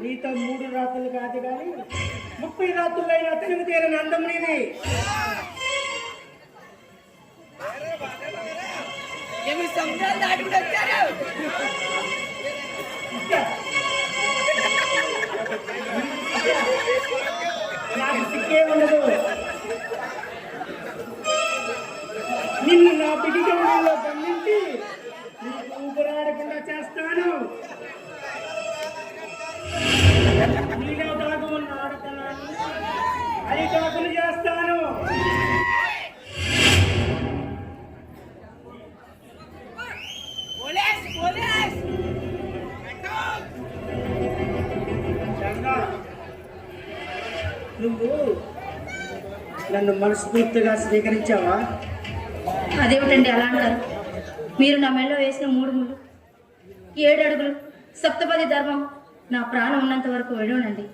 నీతో 3 రాత్రులు కాదు కానీ 30 రాత్రులైనా తెలుగు తీరని అందం నీది. నాకు సిక్కే ఉండదు. నిన్ను నా పిడికిలో బంధించి ఊపిరాడకుండా చేస్తాను. నీలో దాగు ఉన్న ఆడతనాన్ని అరికాకులు చేస్తాను. నువ్వు నన్ను మనస్ఫూర్తిగా స్వీకరించావా? అదేమిటండి అలా అంటారు? మీరు నా మెడలో వేసిన 3 ముళ్ళు, 7 అడుగులు, సప్తపది ధర్మం నా ప్రాణం ఉన్నంత వరకు విడవనండి.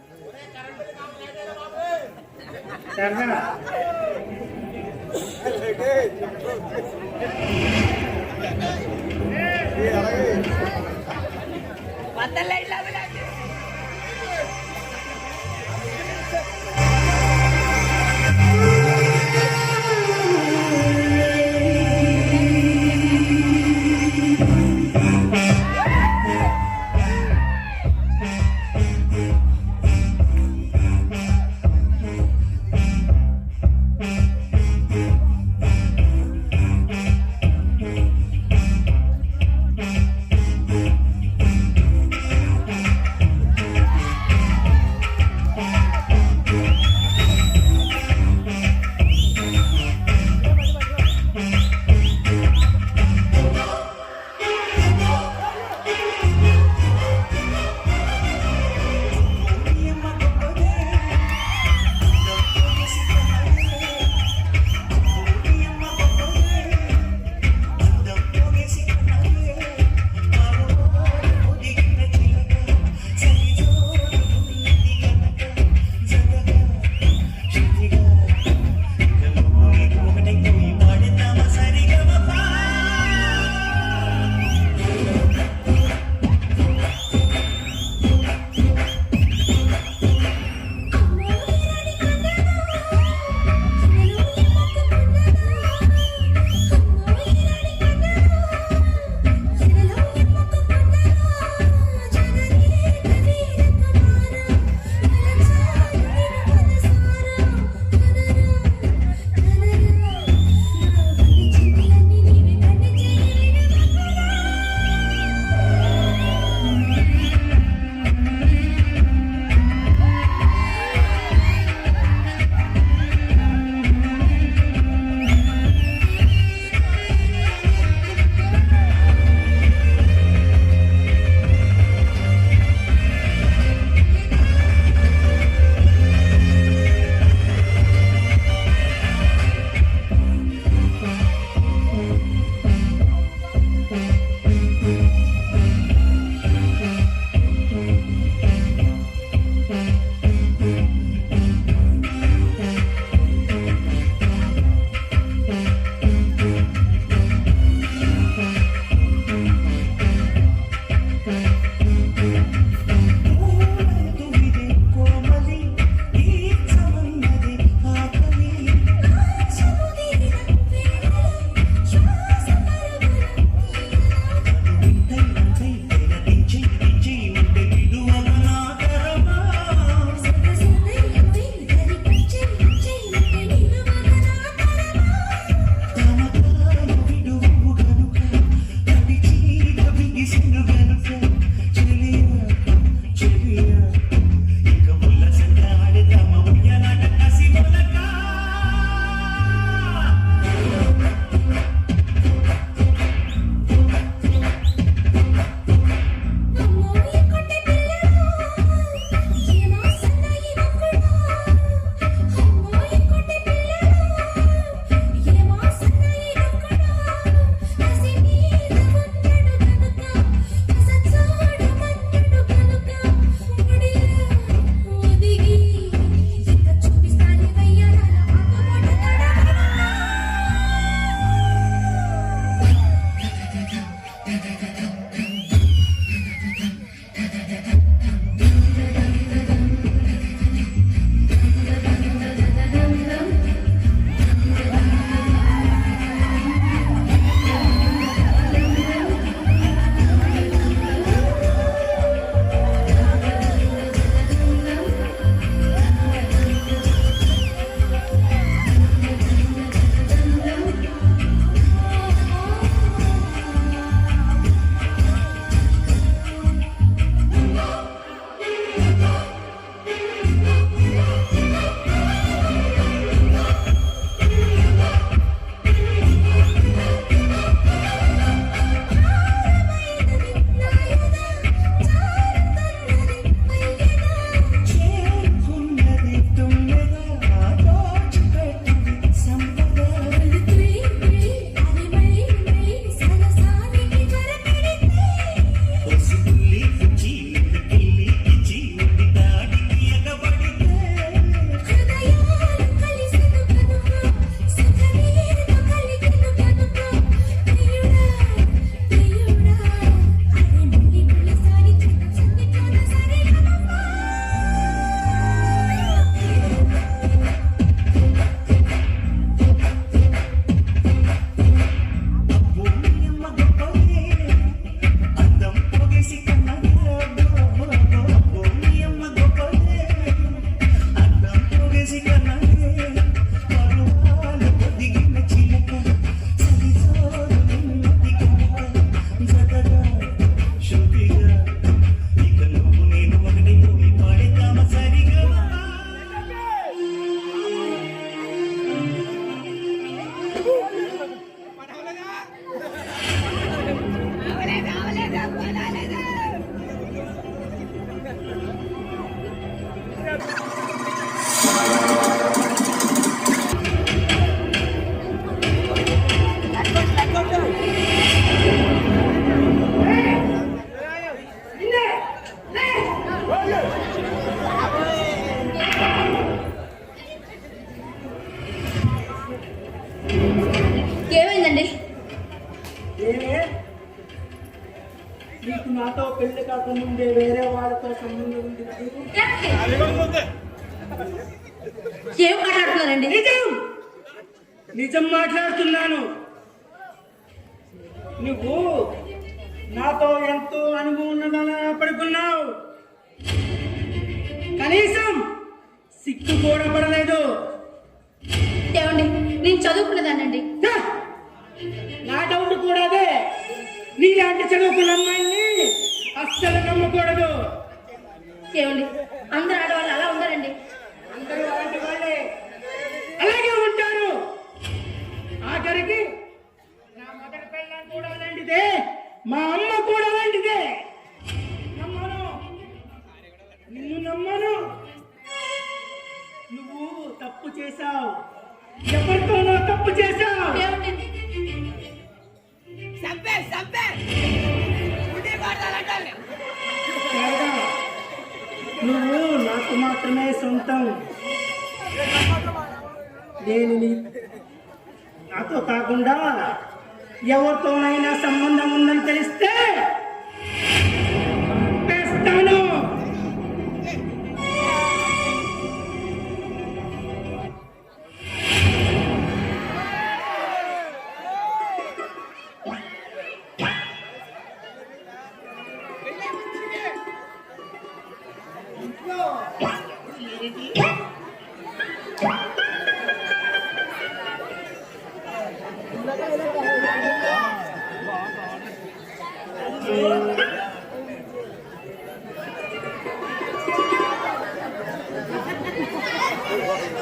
నాతో పెళ్లి కాకముందే వేరే వాళ్ళతో సంబంధం ఉంది. ఏం మాట్లాడుతున్నారండి? నిజం నిజం మాట్లాడుతున్నాను. నువ్వు నాతో ఎంతో అనుభవం ఉన్నదని పడుకున్నావు. కనీసం సిక్కు కూడా పడలేదు. ఏమండి, నేను చదువుకునేదానండి. నా డౌట్ కూడా అదే. నీలాంటి చదువుకున్న అమ్మాయిని అస్సలు నమ్మకూడదు. ఏమండి, అందరు ఆడవాళ్ళు అలా ఉండరండి. అందరూ అలాంటి వాళ్ళే, అలాగే ఉంటారు. ఆఖరికి నా మొదటి పెళ్ళాం కూడా అలాంటిదే, మా అమ్మ కూడా అలాంటిదే. నమ్మను, నిన్ను నమ్మను. నువ్వు తప్పు చేశావు, ఎవరితోనో తప్పు చేశావు. ఏమండి, నువ్వు నాకు మాత్రమే సొంతం. నేను నాతో కాకుండా ఎవరితోనైనా సంబంధం ఉందని తెలిస్తే చంపేస్తాను.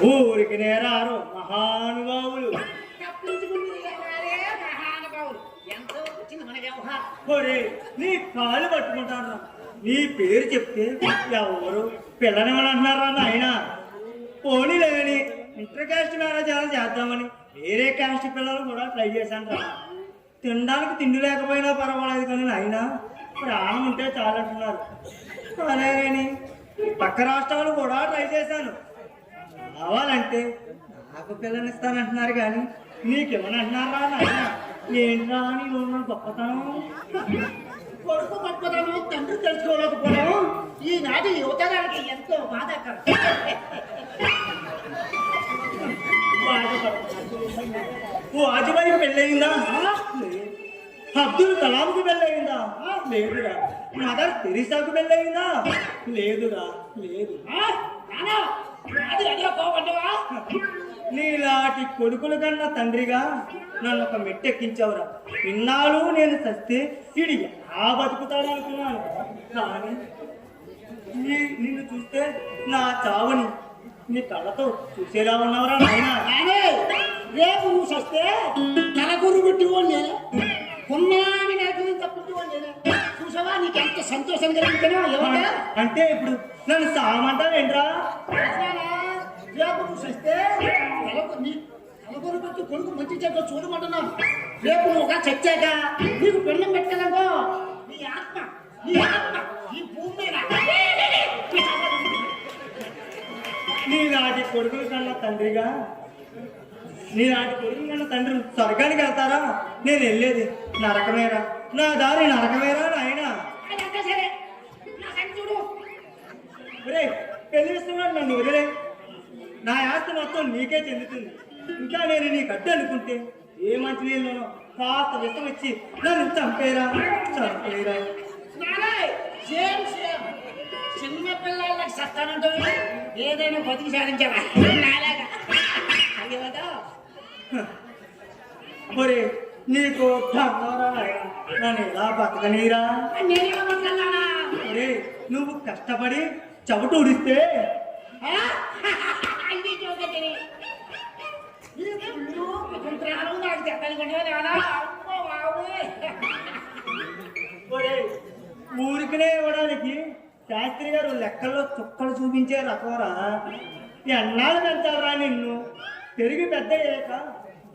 ఊరికి నేరారు మహానుభావులు. ఒరే, నీ కాలు పట్టుకుంటాను. నీ పేరు చెప్తే ఎవరు పిల్లని అంటున్నారా నాయన? పోనీ లేని ఇంటర్ కాస్ట్ మ్యారేజ్ ఎలా చేద్దామని వేరే కాస్ట్ పిల్లలు కూడా ట్రై చేశాను రా. తినడానికి తిండి లేకపోయినా పర్వాలేదు కానీ నాయన ప్రాణం ఉంటే చాలంటున్నారు. అలాగని పక్క రాష్ట్రాలు కూడా ట్రై చేశాను. కావాలంటే నాకు పిల్లనిస్తానంటున్నారు కానీ నీకేమనంటున్నారా నాయన? ఏంట్రా నీ గొప్పతనం? కొడుకు గొప్పతనం తండ్రి తెలుసుకోలేకపోవడం ఈనాటి యువతరానికి ఎంతో బాధాకరం. వాజ్పేయి పెళ్ళయిందా? అబ్దుల్ కలాంకి పెళ్ళయిందా? లేదురా. మదర్ తెరీసాకు పెళ్ళయిందా? లేదురా, లేదు. నీలాంటి కొడుకుల కన్నా తండ్రిగా నన్ను ఒక మెట్టెక్కించావురా. ఇన్నాళ్ళు నేను చస్తే ఇడి ఎలా బతుకుతాడు అనుకున్నాను. కానీ నిన్ను చూస్తే నా చావుని నీ కళ్ళతో చూసేలా ఉన్నావురా నాయన. రేపు నువ్వు వస్తే తలగొరు కొట్టివాడు నేనే, కొన్నామి నేర్చుకుని తప్పుకోవాలి నేనే. చూసావా నీకు ఎంత సంతోషం కలుగుతున్నా? ఏమంటా అంటే ఇప్పుడు నన్ను సామంటావేంట్రా? రేపు నువ్వు వస్తే తలగొరు కొట్టి కొడుకు మంచి చేత చూడమంటున్నావు. రేపు నువ్వు చచ్చాక నీకు పెళ్ళం పెట్టాలనుకో నీ ఆత్మ ఈ భూమి మీద నీలాంటి కొడుకుల కన్నా తండ్రిగా నీలాంటి కొడుకుల కన్నా తండ్రి స్వర్గానికి వెళ్తారా? నేను వెళ్ళేది నరకమేరా. నా దారి నరకమేరా నాయన. ఒరే, పెళ్లి ఇస్తున్నాడు నన్ను వదిలే. నా ఆస్తి మొత్తం నీకే చెందుతుంది. ఇంకా నేను నీకు అడ్డు అనుకుంటే ఏ మంచి నీళ్ళను కాస్త విషం ఇచ్చి నన్ను చంపేరా. చిన్న పిల్లలకి సత్తానంటే ఏదైనా బతికి సాధించావా? ఒరే, నీకు నన్ను ఎలా బతకనీరా? ఒరే, నువ్వు కష్టపడి చెమట ఉడిస్తే ఊరికనే ఇవ్వడానికి శాస్త్రి గారు లెక్కల్లో చుక్కలు చూపించే రకవరా. ఎన్నాళ్ళు పెంచాలరా నిన్ను? పెరిగి పెద్ద అయ్యాక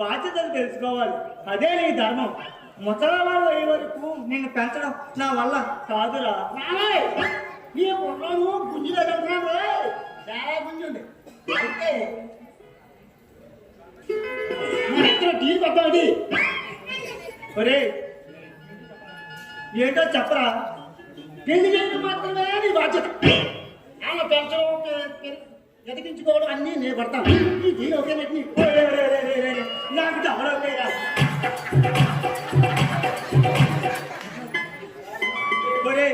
బాధ్యతలు తెలుసుకోవాలి. అదే నీ ధర్మం. ముసలవాళ్ళు అయ్యే వరకు నిన్ను పెంచడం నా వల్ల కాదురా. నీ పొరను గుంజులో వెళ్తున్నావు, చాలా గుంజు ఉంది. అంటే మన ఎక్కడ టీ పట్టాలి. ఒరే, ఏంటో చెప్పరా? పెళ్లి చేయడం మాత్రమే నీ బాధ్యత. ఆమె పెంచడం ఎదిగించుకోవడం అన్నీ నేను పడతాను. ఈ దీని ఒకేనట్టు నీకు. నాకు డబ్బులవుతాయిరా. ఒరే,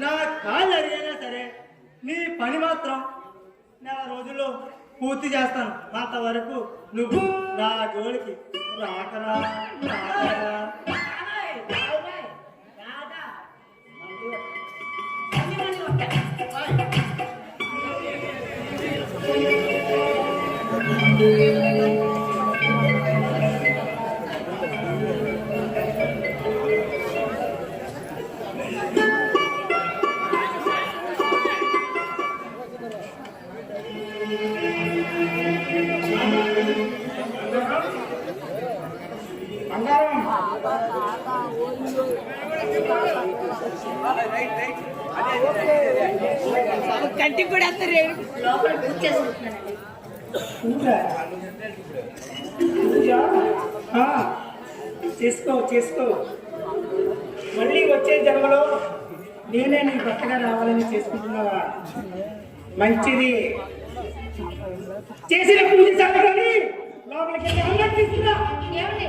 నా కాళ్ళు అడిగైనా సరే నీ పని మాత్రం నా రోజుల్లో పూర్తి చేస్తాను. అంతవరకు నువ్వు నా జోలికి రాకరా రాకరా. కంటికి కూడా లోపల బుక్ చేసుకుంటున్నానండి. చేసుకో చేసుకో. మళ్ళీ వచ్చే జన్మలో నేనే నీ భర్తగా రావాలని చేసుకుంటున్నావా? మంచిది. చేసిన పూజ చాలు కానీ లోపలికి వెళ్ళి అన్నం తీసుకురా. ఏమండి?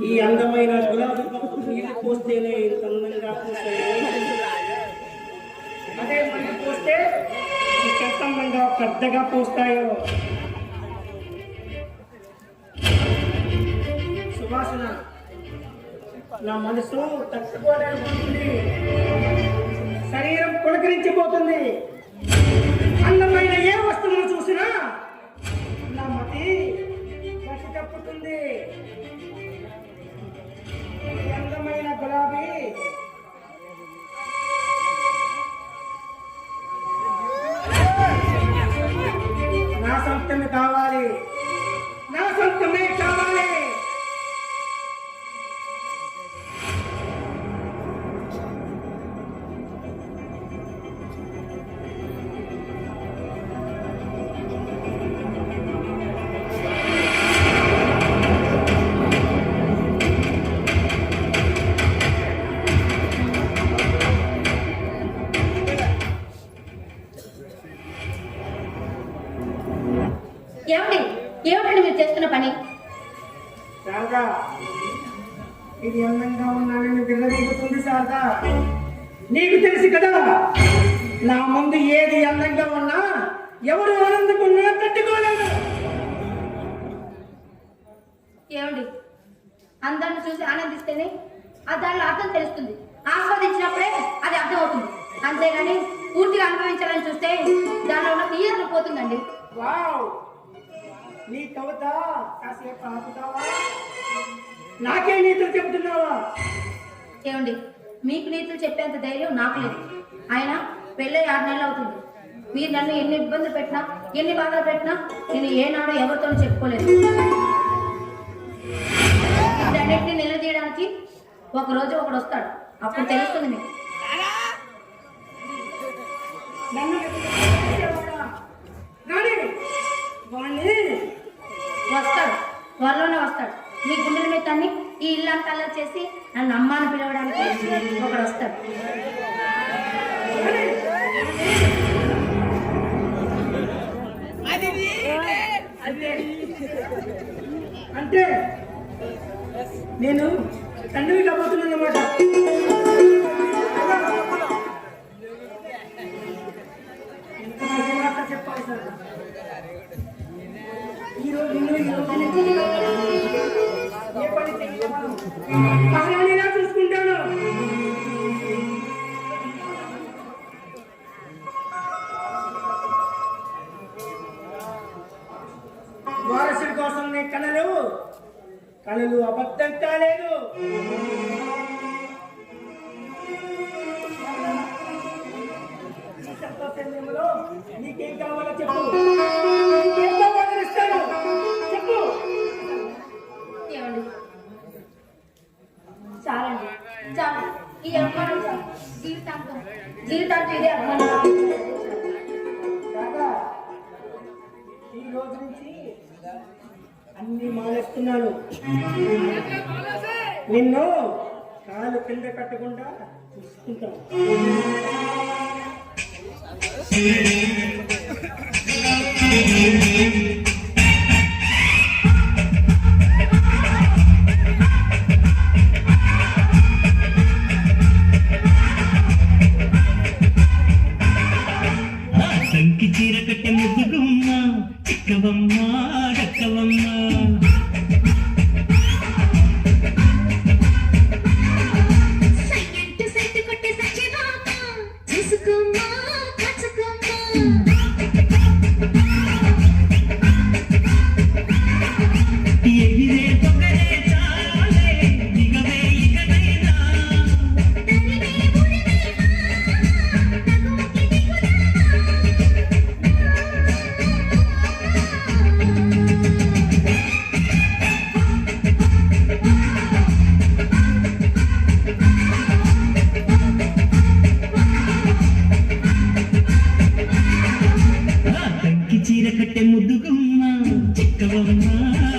ఈ అందమైన గులాబీ పువ్వుకు నీళ్లు పోస్తేనే ఇంత అందంగా పూస్తాయి. అదే మళ్ళీ పోస్తే ఎంత అందంగా పెద్దగా పూస్తాయో. సువాసన నా మనసు తట్టుకోలేకపోతుంది. శరీరం పులకరించిపోతుంది. అందమైన ఏ వస్తువును చూసినా నా మతి కసి తప్పుతుంది. అందమైన గులాబీ నా సొంతమే కావాలి. నా సొంతమే కావాలి. ఏమండి? ఏమిటండి మీరు చేస్తున్న పని? శారదా, ఇది అందంగా ఉన్నానని విర్రవీగుతుంది శారదా. నీకు తెలుసు కదా, నా ముందు ఏది అందంగా ఉన్నా ఎవరు ఆనందకున్నా తట్టుకోలేదు. ఏమండి? అందరిని చూసి ఆనందిస్తేనే ఆ దానిలో అర్థం తెలుస్తుంది. ఆస్వాదించినప్పుడే అది అర్థం అవుతుంది. అంతేగాని పూర్తిగా అనుభవించాలని చూస్తే దానిలో ఉన్న తీయదనం పోతుందండి. వావ్, నీ కవిత కాసేపు ఆపుతావా? నాకే నీతులు చెబుతున్నావా? ఏమండి? మీకు నీతులు చెప్పేంత ధైర్యం నాకు లేదు. ఆయన పెళ్ళై 6 నెలలు అవుతుంది. మీరు నన్ను ఎన్ని ఇబ్బందులు పెట్టినా, ఎన్ని బాధలు పెట్టినా నేను ఏనాడో ఎవరితోనూ చెప్పుకోలేదు. వీటన్నిటిని నిలదీయడానికి ఒకరోజు ఒకడు వస్తాడు. అప్పుడు తెలుస్తుంది మీకు. నన్ను వస్తాడు, త్వరలోనే వస్తాడు. మీ గుండెల మీద తన్ని ఈ ఇల్లంతా అల్లరి చేసి నన్ను అమ్మాని పిలవడానికి ఒకడు వస్తాడు. అంటే నేను తండ్రి కాబోతున్నాను అన్నమాట. చెప్పాలి సార్. ఈరోజు ఏ పని చెయ్యాలో చూసుకుంటాను. వారసుడి కోసం నీ కళలు అబద్ధం కాలేదు. సమయంలో నీకేం కావాలో చెప్పు. ఎంతో వదిలిస్తాను చెప్పు. ఏమండి చాలండి, చాలు. ఈ అభిమానం చాలు. జీవితాంతం ఇదే అభిమానం. కాగా ఈ రోజు నుంచి అన్ని మానేస్తున్నాను. నిన్ను కాలు కింద కట్టకుండా చూసుకుంటాను. సంకి చీర కట్టె ముద్దుగుమ్మ చిక్కవమ్మ రక్కవమ్మ చీర కట్టె ముద్దుగుమ్మ చిక్కవమ్మ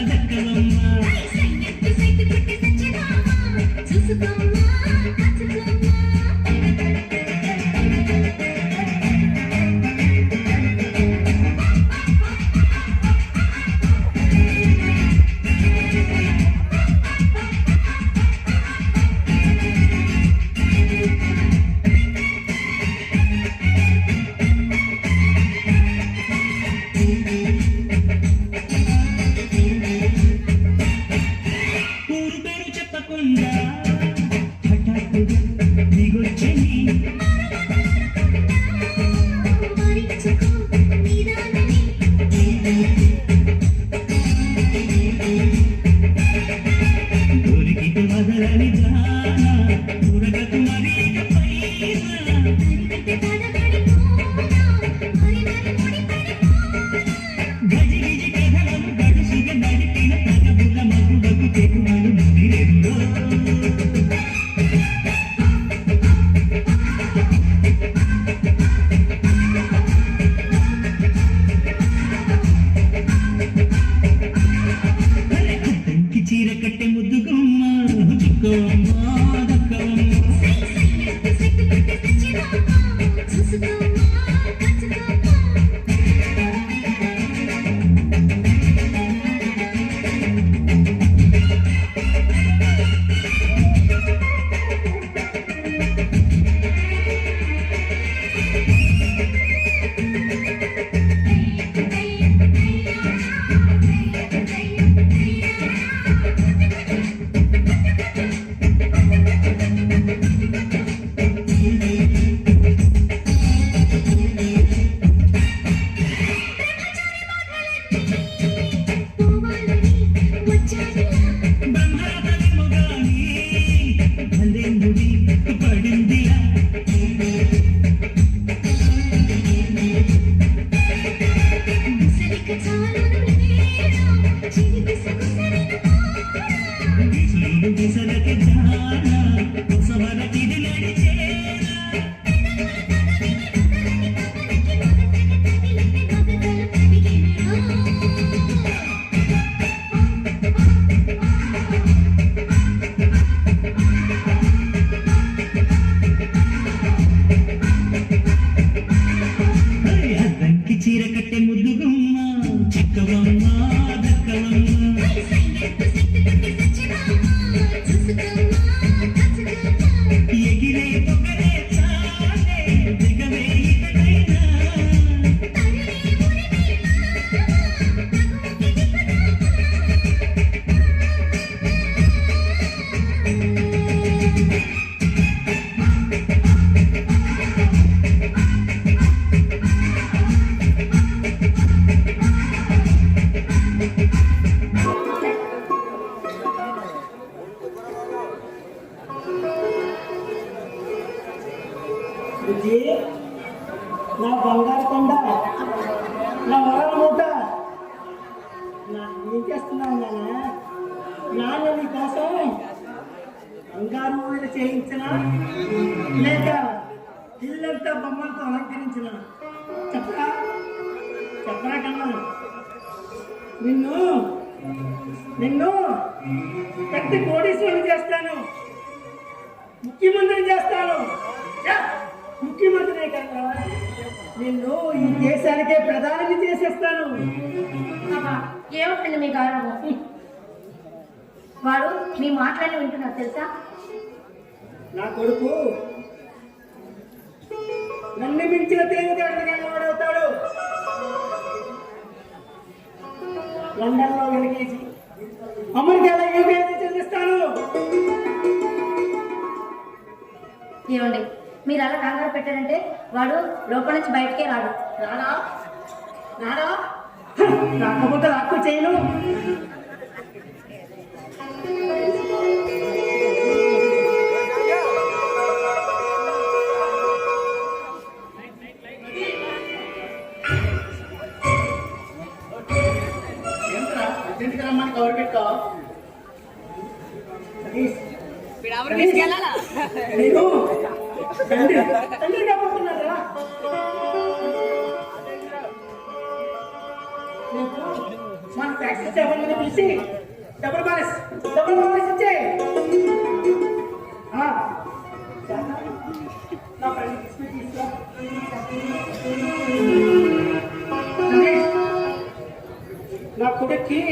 దక్కవమ్మ చీర కట్టె ముద్దుగుమ్మ చిక్కవమ్మ దక్కవమ్మ చీర కట్టె ముద్దుగుమ్మ చిక్కవమ్మ దక్కవమ్మ ఎగిరే పొగరే చాలే దిగవే ఇకనైనా బుజ్జి నా బంగారు కొండ, నా వరాల మూట. ఏం చేస్తున్నావు నాన్న నీ కోసం బంగారు ఊరిలో చేయించిన లేక ఇల్లంతా బొమ్మలతో అలంకరించిన చెప్పరా చెప్పరా కన్నా నిన్ను నిన్ను పెద్ద కోటీశ్వరుని చేస్తాను, ముఖ్యమంత్రిని చేస్తాను. ముఖ్యమంత్రినే కదా, నిన్ను ఈ దేశానికే ప్రధాని చేసేస్తాను. అబ్బా, ఏమిటండి మీ గౌరవం? వాడు మీ మాటలన్నీ వింటున్నారు తెలుసా? నా కొడుకు నన్ను మించిన తెలివితేటలుగా వాడవుతాడు. లండన్లో ఎల్కేజీ, అమెరికాలో యూకేజీ చదివిస్తాను. ఏమండి, మీరు అలా కంగారు పెట్టారంటే వాడు లోపల నుంచి బయటకే రాడు. రాడా రాడా రాకపోతే రాకు చేయను. రమ్మని కవర్ పెట్టా నేను తండ్రి కాబోతున్నారా? మన ట్యాక్సీ సేవలను పిలిచి డబుల్ బాలెస్ ఇచ్చే నా ఫ్రెండ్ తీసుకురా. నా కొడుక్కి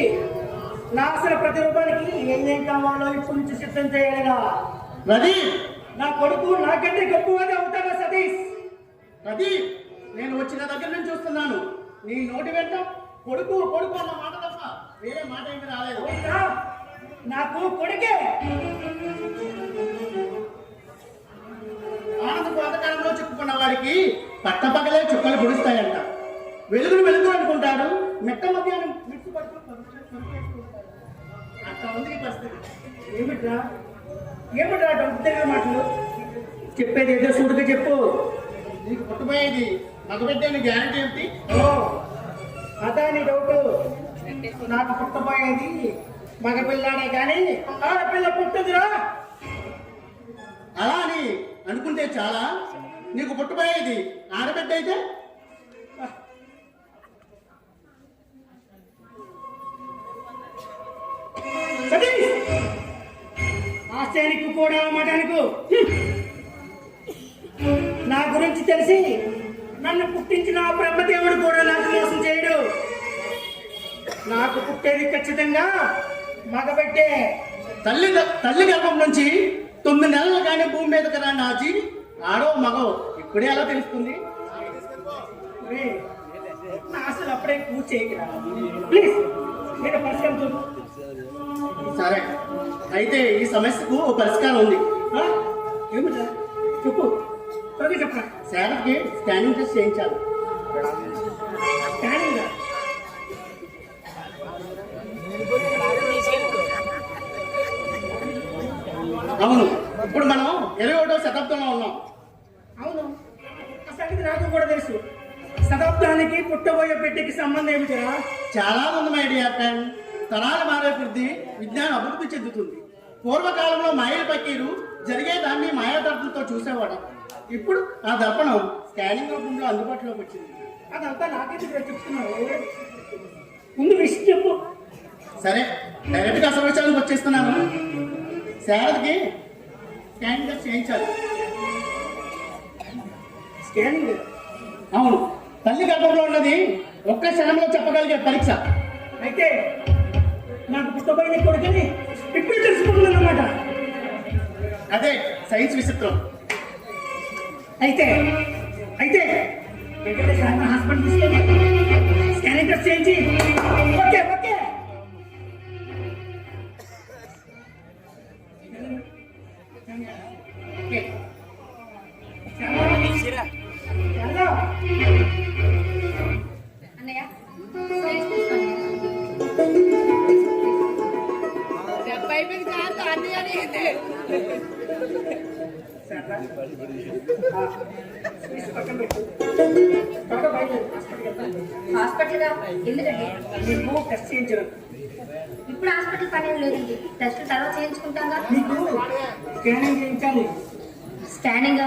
నా అసలు ప్రతి రూపాయలకి ఏం కావాలో ఇప్పటి నుంచి సిద్ధం చేయాలిగా. రది, నా కొడుకు నాకంటే గొప్పవాడే అవుతాడా సతీష్? రది, నేను వచ్చిన దగ్గర నుంచి చూస్తున్నాను నీ నోటి వెంట కొడుకు కొడుకు అన్న మాట తప్ప వేరే మాట ఏమి రాలేదు. అవునా? నాకు కొడుకే. ఆనంద పాతకాలంలో చిక్కుకున్న వారికి పట్టపగలే చుక్కలు పొడుస్తాయంట. వెలుగును వెలుగు అనుకుంటాడు, మెట్ట మధ్యాహ్నం మిక్స్ పడుతూ అట్లా ఉంది ఈ పరిస్థితి. ఏమిట్రా ఏమిట్రా డబ్బు తిరిగిన మాటలు? చెప్పేది ఏదో సూటుగా చెప్పు. నీకు పుట్టబోయేది మగబిడ్డని గ్యారంటీ ఏంటి? ఓ అదా నీ డౌట్? నాకు పుట్టబోయేది మగపిల్లాడే కానీ ఆడపిల్ల పుట్టదురా. అలా అని అనుకుంటే చాలా. నీకు పుట్టబోయేది ఆడబిడ్డ అయితే ఆశ్చర్యకు కూడా మటానికి నా గురించి తెలిసి నన్ను పుట్టించిన ఆ బ్రహ్మదేవుడు కూడా నాకు మోసం చేయడు. నాకు పుట్టేది ఖచ్చితంగా మగబెట్టే. తల్లి గర్భం నుంచి 9 నెలలు కానీ భూమి మీదకి రా నా జీవి ఆడో మగో ఇప్పుడే ఎలా తెలుస్తుంది? నా అసలు అప్పుడే కూర్చేయరా ప్లీజ్. నేను పరిష్కారం చూడు. సరే, అయితే ఈ సమస్యకు ఓ పరిష్కారం ఉంది. ఏమిటా చెప్పు, త్వరగా చెప్పరా. శారద్కి స్కానింగ్ టెస్ట్ చేయించాలి. స్కానింగ్ అవును, ఇప్పుడు మనం 21వ శతాబ్దంలో ఉన్నాం. అవును, ఆ సంగతి నాకు కూడా తెలుసు. శతాబ్దానికి పుట్టబోయే బిడ్డకి సంబంధం ఏమిటా? చాలా ఉంది మై డియర్ ఫ్రెండ్. తరాలు మారే కొద్దీ విజ్ఞానం అభివృద్ధి చెందుతుంది. పూర్వకాలంలో మాయల పకీరు జరిగే దాన్ని మాయాదర్పణతో చూసేవాడు. ఇప్పుడు ఆ దర్పణం స్కానింగ్ రూపంలో అందుబాటులోకి వచ్చింది. అదంతా నాకైతే చెప్తున్నావు. ముందు విషయం చెప్పు. సరే, డైరెక్ట్గా అసలు విషయానికి వచ్చేస్తున్నాను. శారద్కి స్కానింగ్ టెస్ట్ చేయించాలి. స్కానింగ్? అవును, తల్లి గర్భంలో ఉన్నది ఒక్క క్షణంలో చెప్పగలిగే పరీక్ష. అయితే నాకు పుట్టబోయే కొడుకుని ఇప్పుడు తెలుసుకుంటున్నానమాట. అదే సైన్స్ విచిత్రం. అయితే అయితే హాస్పిటల్ తీసుకెళ్ళి స్కానింగ్ టెస్ట్ చేయించి ఓకే ఓకే అన్నయ్య స్వీట్స్ తీసుకోండి. సరేనా? తీసి పక్కన పెట్టు. త్వరగా బయలుదేరు. హాస్పిటల్కి వెళ్తాను. హాస్పిటల్గా ఎందుకండి? నీకు టెస్ట్ చేయించడం. ఇప్పుడు హాస్పిటల్ పని ఏం లేదండి. టెస్ట్ తర్వాత చేయించుకుంటాగా. నీకు స్కానింగ్ చేయించాలి. స్కానింగ్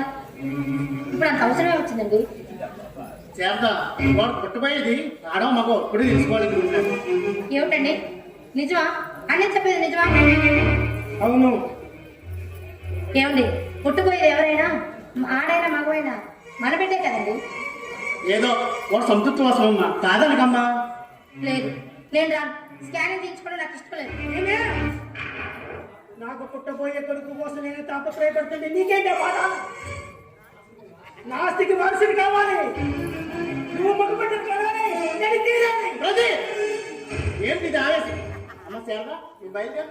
ఇప్పుడు అంత అవసరమే వచ్చిందండి. చేద్దాం. వాడు పుట్టబోయేది ఆడో మగో ఇప్పుడు తెలుసుకోవాలి. ఏమిటండి నిజమా? అన్నీ చెప్పేది నిజమా? అవును. ఏమండి పుట్టుపోయేది ఎవరైనా ఆడైనా మగవైనా మన బిడ్డే కదండి. ఏదో వాడు సంతృప్తి కోసం అమ్మా కాదనకమ్మా. లేదు నేను రాను. స్కానింగ్ చేయించుకోవడం నాకు ఇష్టం లేదు. నేనే నాకు పుట్టబోయే కొడుకు కోసం నేను తాపత్రయపడుతుంది. నీకేంటే బాధ? నాస్తికి వారసుని కావాలి. నువ్వు మగబిడ్డను కావాలి. నేను తీరాలి. ప్రతి ఏంటి ఇది ఆవేశం? అమ్మ శారదా నువ్వు బయలుదేరు.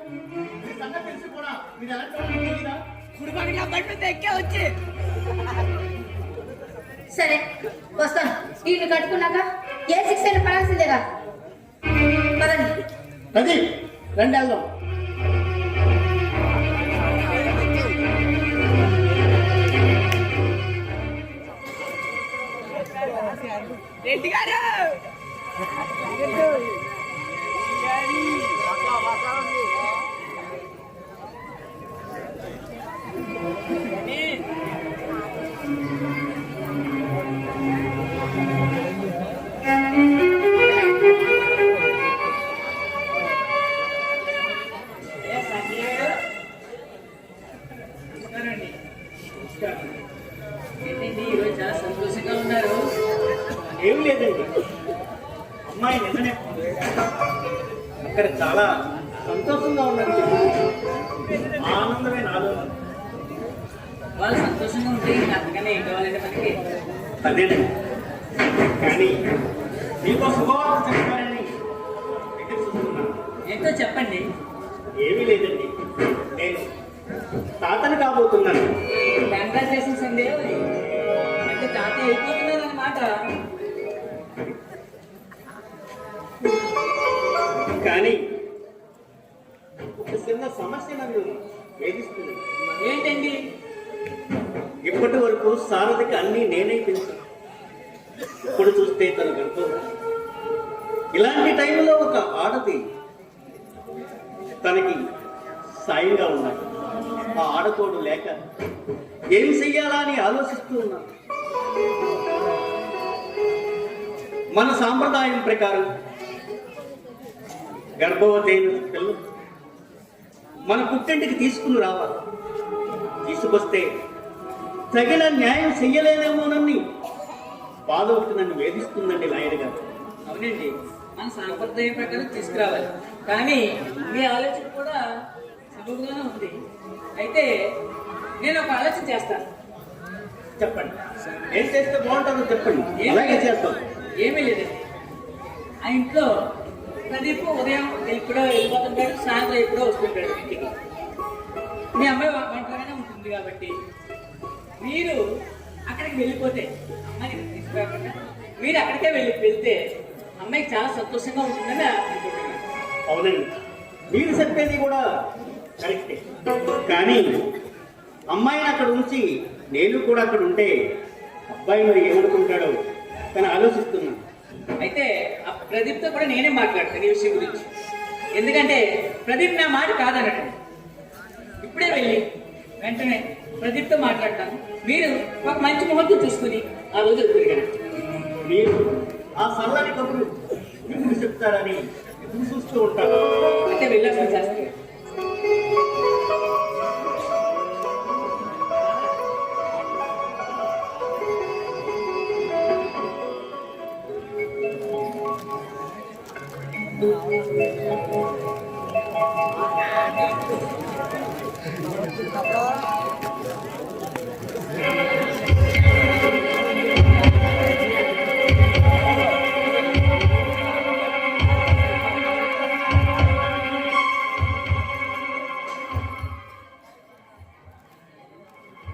మీ సంగతి తెలిసి కూడా మీరు ఎలా తెలియదా? సరే వస్తాను. ఇల్లు కట్టుకున్నాక ఏ శిక్ష అయినా పడాల్సిందేగా. పదండి. ప్రతి రండి వెళ్దాం. రెడ్డి గారు ఏంటండి ఈరోజు చాలా సంతోషంగా ఉన్నారు. ఏం లేదండి, అమ్మాయి నిన్ననే అక్కడ చాలా సంతోషంగా ఉందని చెప్పి ఆనందమే నాలో. వాళ్ళు సంతోషంగా ఉంటే అంతకన్నా ఏం కావాలంటే మనకి. అదేనండి, కానీ నీకు శుభవార్త చెప్పాలని ఎదురు చూస్తున్నాను. ఏంటో చెప్పండి. ఏమీ లేదండి, నేను తాతని కాబోతున్నాను. కంగ్రాచులేషన్స్ అండి. అంటే తాతయ్య అయిపోతున్నారు అన్నమాట. కానీ ఒక చిన్న సమస్య నన్ను వేధిస్తుంది. ఏంటండి? ఇప్పటి వరకు సారథికి అన్నీ నేనే పెంచాను. ఇప్పుడు చూస్తే తన గర్భం. ఇలాంటి టైంలో ఒక ఆడది తనకి సాయంగా ఉండాలి. ఆ ఆడతోడు లేక ఏం చెయ్యాలా అని ఆలోచిస్తూ ఉన్నాను. మన సాంప్రదాయం ప్రకారం గర్భవతి అయిన పిల్లలు మన పుట్టింటికి తీసుకుని రావాలి. తీసుకొస్తే తగిన న్యాయం చెయ్యలేదేమోనని బాధ ఒకటి నన్ను వేధిస్తుందండి లాయర్ గారు. అవునండి, మన సాంప్రదాయం ప్రకారం తీసుకురావాలి. కానీ మీ ఆలోచన కూడా సులువుగానే ఉంది. అయితే నేను ఒక ఆలోచన చేస్తాను. చెప్పండి, ఏం చేస్తే బాగుంటుందో చెప్పండి, అలాగే చేస్తాం. ఏమీ లేదండి, ఆ ఇంట్లో ప్రదీప్ ఉదయం ఎప్పుడో వెళ్ళిపోతుంటాడు, సాయంత్రం ఎప్పుడో వస్తుంటాడు ఇంటికి. మీ అమ్మాయి ఒంటరిగానే ఉంటుంది కాబట్టి మీరు అక్కడికి వెళ్ళిపోతే అమ్మాయిని తీసుకురాకుండా మీరు అక్కడికే వెళ్తే అమ్మాయికి చాలా సంతోషంగా ఉంటుందని అనుకుంటున్నాను. అవునండి, మీరు చెప్పేది కూడా కరెక్టే. కానీ అమ్మాయిని అక్కడ ఉంచి నేను కూడా అక్కడ ఉంటే అబ్బాయి మరి ఏమనుకుంటాడో తను ఆలోచిస్తున్నాను. అయితే ఆ ప్రదీప్తో కూడా నేనే మాట్లాడతాను ఈ విషయం గురించి. ఎందుకంటే ప్రదీప్ నా మాట కాదనడు. ఇప్పుడే వెళ్ళి వెంటనే ప్రదీప్తో మాట్లాడతాను. మీరు ఒక మంచి ముహూర్తం చూసుకుని ఆ రోజు తిరిగాను. మీరు ఆ సల్లని కబురు ఎప్పుడు చెప్తారని ఎదురు చూస్తూ ఉంటాను. అయితే వెళ్ళాల్సి వచ్చేస్తాను.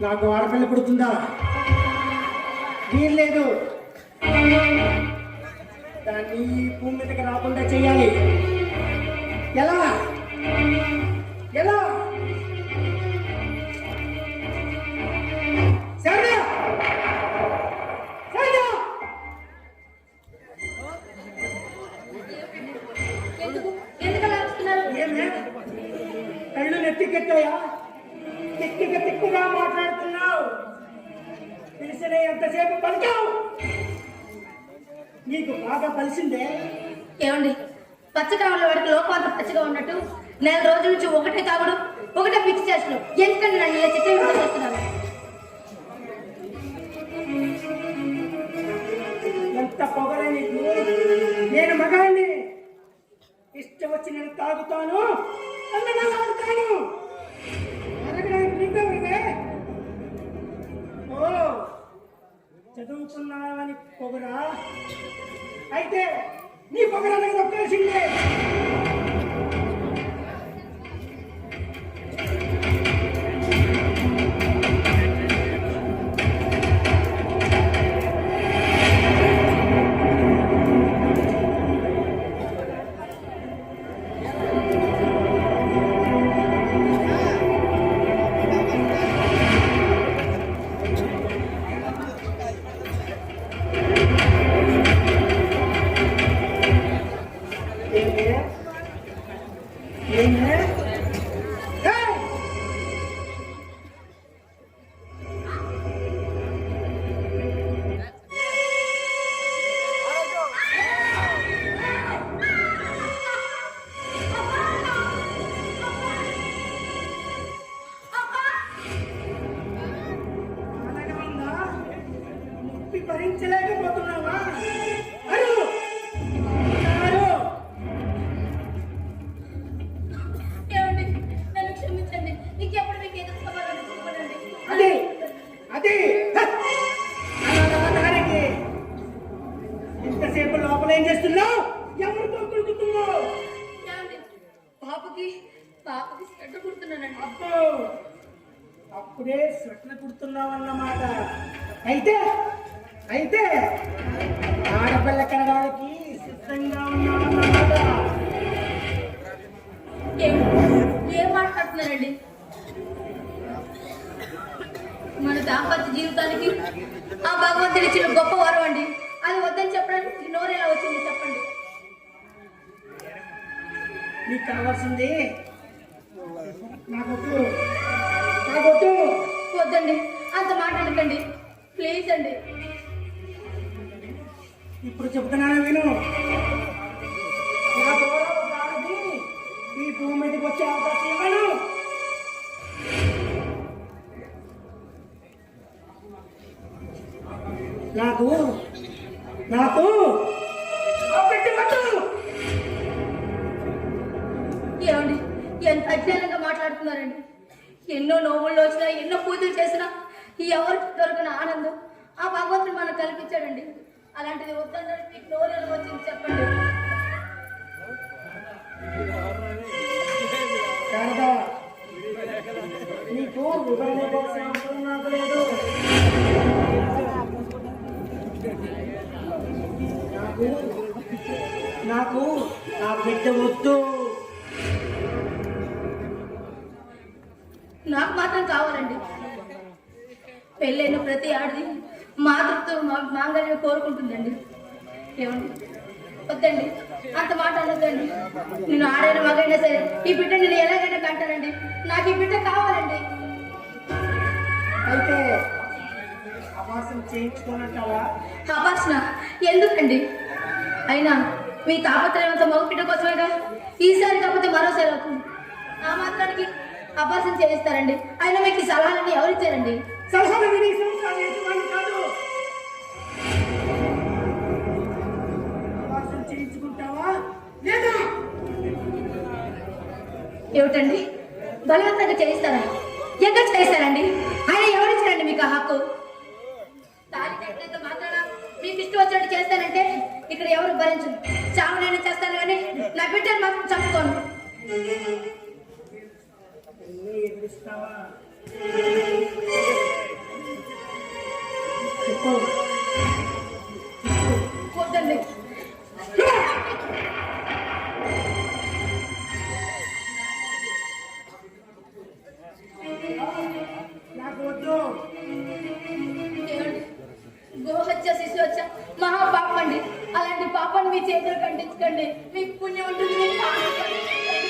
నాకు ఆడపిల్ల పుడుతుందా? వీల్లేదు. దాన్ని ఈ భూమి మీదకి రాకుండా చేయాలి. ఎలా ఎలా? ఏమిటయ్యా తిక్కుగా మాట్లాడుతున్నావు? పిలిచిన ఎంతసేపు పలికావు? నీకు బాగా కలిసిందే. ఏమండి, పచ్చకామల వాడికి లోపం అంత పచ్చగా ఉన్నట్టు నెల రోజుల నుంచి ఒకటే తాగుడు, ఒకటే పిచ్చి చేస్తున్నావు. ఎందుకంటే నన్ను ఇలా చిత్రం చేస్తున్నాను? ఎంత పొగరే నీకు? నేను మగాన్ని, ఇష్టం వచ్చి నేను తాగుతాను, ఆడుతాను. ఓ, చదువుకున్నావని పొగరా? అయితే నీ పొగర నాకు ఒక్కేసిందే. భరించలేకపోతున్నావా? ఏమండి, నన్ను క్షమించండి. నీకెప్పుడు మీకు ఏదో సమాధానం చెప్పనండి. అది ఇంతసేపు లోపల ఏం చేస్తున్నావు? ఎవరితో కొడుకుతున్నావు? ఏమండి, పాపకి స్వెటర్ కుడుతున్నానండి. అప్పుడే స్వెటర్ కుడుతున్నావు అన్నమాట. అయితే ఆడపిల్ల కనడానికి సిద్ధంగా ఉన్నావన్నమాట. ఏం మాట్లాడుతున్నారండి? మన దాంపత్య జీవితానికి ఆ భగవంతుడు ఇచ్చిన గొప్ప వరం అండి. అది వద్దని చెప్పడానికి నోరేలా వచ్చింది చెప్పండి. నీకు కావాల్సింది నాకొద్దు. వద్దండి, అంత మాట్లాడకండి ప్లీజ్ అండి. ఇప్పుడు చెప్తున్నాను విను. నా ద్వారా ఒక ఆడది ఈ భూమి మీదకి వచ్చే అవకాశం ఇవ్వను. నాకు ఏమండి, ఎంత అజ్ఞానంగా మాట్లాడుతున్నారండి? ఎన్నో నోవుల్లో వచ్చినా, ఎన్నో పూజలు చేసినా ఎవరికి దొరికిన ఆనందం ఆ భగవంతుడు మనకు కల్పించాడండి. అలాంటిది వద్దని మీకు నోరేలా వచ్చింది చెప్పండి. శారదా, నీకు వివరణ కోసం అవసరం నాకు లేదు. నాకు ఆ బిడ్డ వద్దు. నాకు మాత్రం కావాలండి. పెళ్ళైన ప్రతి ఆడది మాతృత్వం మాంగళ్యం కోరుకుంటుందండి. ఏమండి, వద్దండి, అంత మాట అనొద్దండి. నేను ఆడైన మగైనా సరే ఈ బిడ్డ నేను ఎలాగైనా కంటానండి. నాకు ఈ బిడ్డ కావాలండి. అయితే అభాసం చేయించుకోనంటావా? అభాసన ఎందుకండి? అయినా మీ తాపత్రయం అంత మగ బిడ్డ కోసమేగా. ఈసారి కాకపోతే మరోసారి అవుతుంది. ఆ మాత్రానికి అభాసం చేయిస్తారండి. అయినా మీకు ఈ సలహాలన్నీ ఎవరిచ్చారండి? సలహాలు విని సంసారం కాదు. అభాసం చేయించుకుంటావా లేదా? ఏమిటండి, బలవంతంగా చేయిస్తారా? ఎక్కడ చేయిస్తారండి? ఆయన ఎవరిచ్చారండి మీకు ఆ హక్కు? తాళి కట్టినంత మాత్రాన మీకు ఇష్టం వచ్చినట్టు చేస్తానంటే ఇక్కడ ఎవరు భరించరు. చావు నేను చేస్తాను కానీ నా బిడ్డను మాత్రం చంపుకోను. ఎదిరిస్తావా? చెప్పు. వద్దండి. నాకు వద్దు. గోహత్య శిశుహత్య మహాపాపం అండి. అలాంటి పాపాన్ని మీ చేతులు ఖండించకండి. మీకు పుణ్యం ఉంటుంది. మీకు పాపం ఖండించకండి.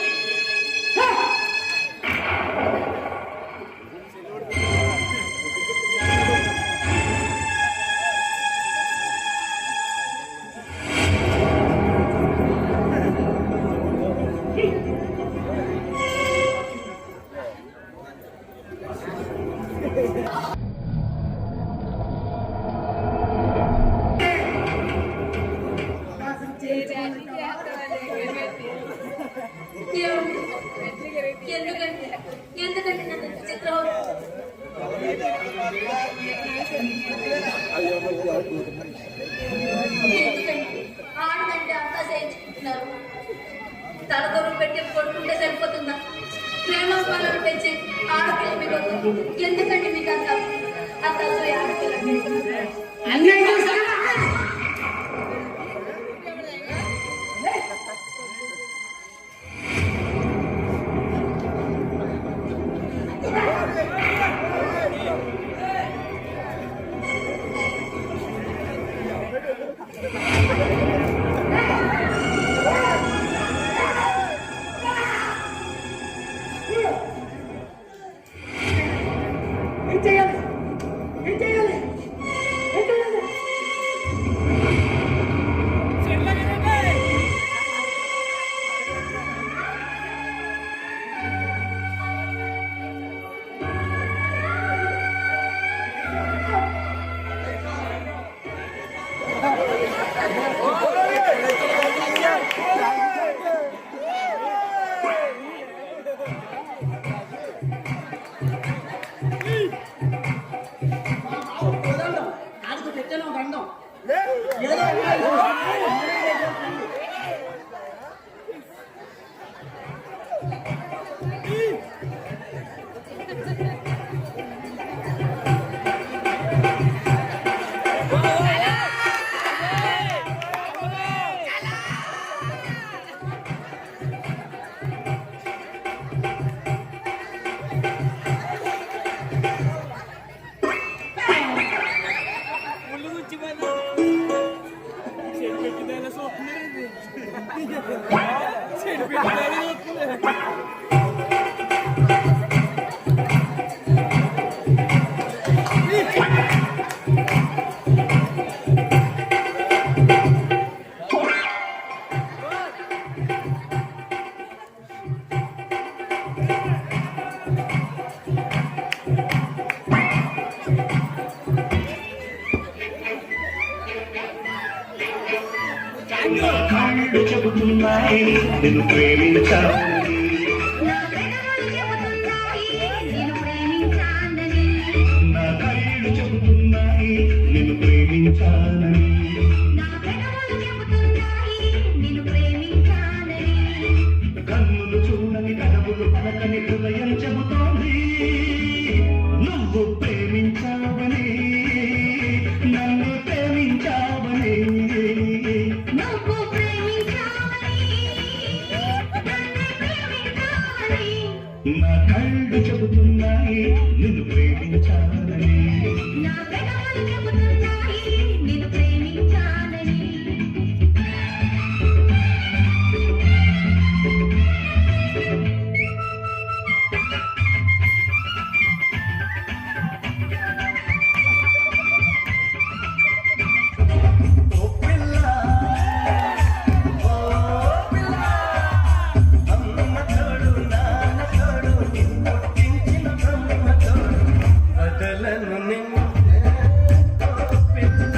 ఆడదంటే అంతా చేయించుకుంటున్నారు. తలకొరు పెట్టి కొడుకుంటే సరిపోతుందా? ప్రేమ పాలన పెంచి ఆడపిల్ల మీకు ఎందుకండి మీకు అంత ఆడపిల్ల అన్యాయం చేశారా? ఏం చేయాలి? ఏం చేయాలి? ఏం చేయాలి? ఆడికి పెట్టాను ఒక అందం. కళ్ళు చెబుతున్నాయి నిన్ను ప్రేమించాలని, నా కళ్ళు చెబుతున్నాయి నిన్ను ప్రేమించాలని, కన్నులు చూడని కనవులు పలకని హృదయం చెబుతోంది నువ్వు ప్రేమించావని, నన్ను ప్రేమించావని. నా కళ్ళు చెబుతున్నాయి నిన్ను ప్రేమించాలని. ఓ పిల్ల, ఓ పిల్ల, అమ్మ తోడు నాన్న తోడు నిన్ను పుట్టించిన బ్రహ్మ తోడు వదలను నిన్ను. ఓ పిల్ల,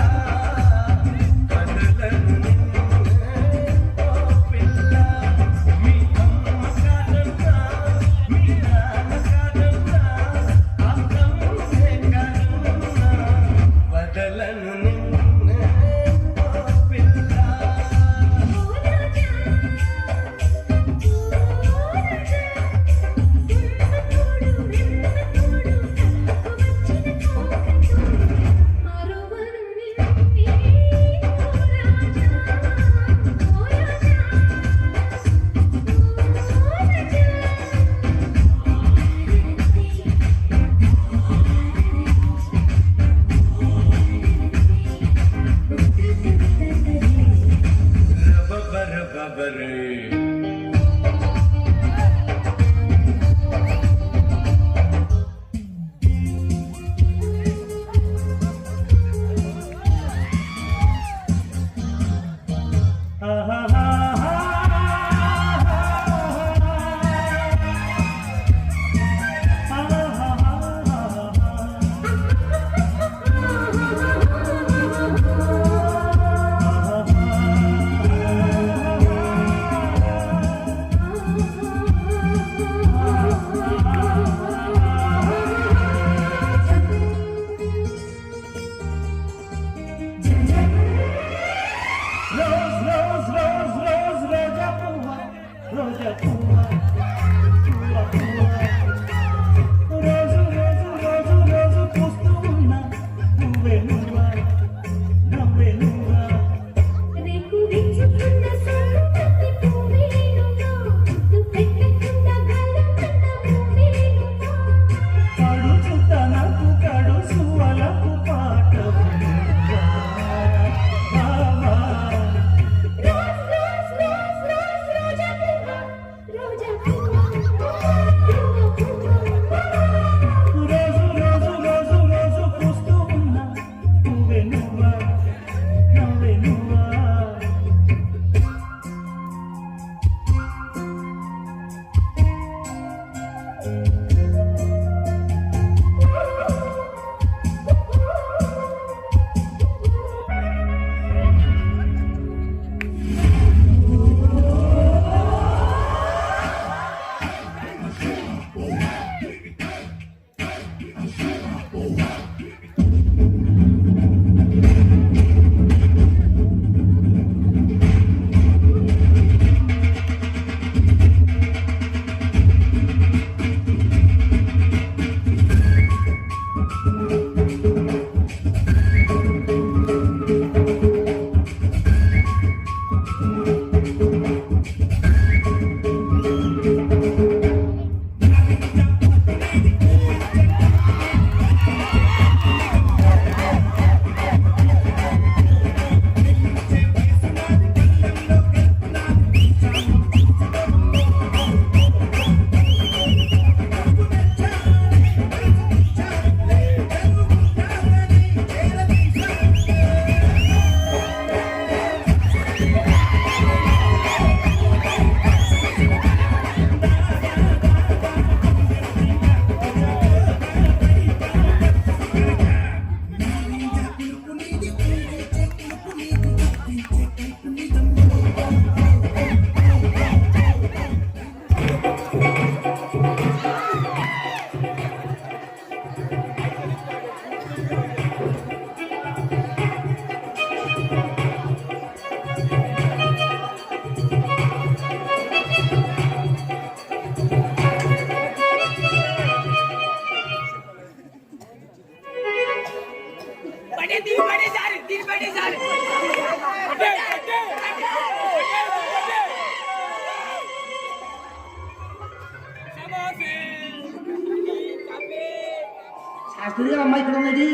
శాస్త్రి గారు అమ్మాయి ఇక్కడ ఉన్నది.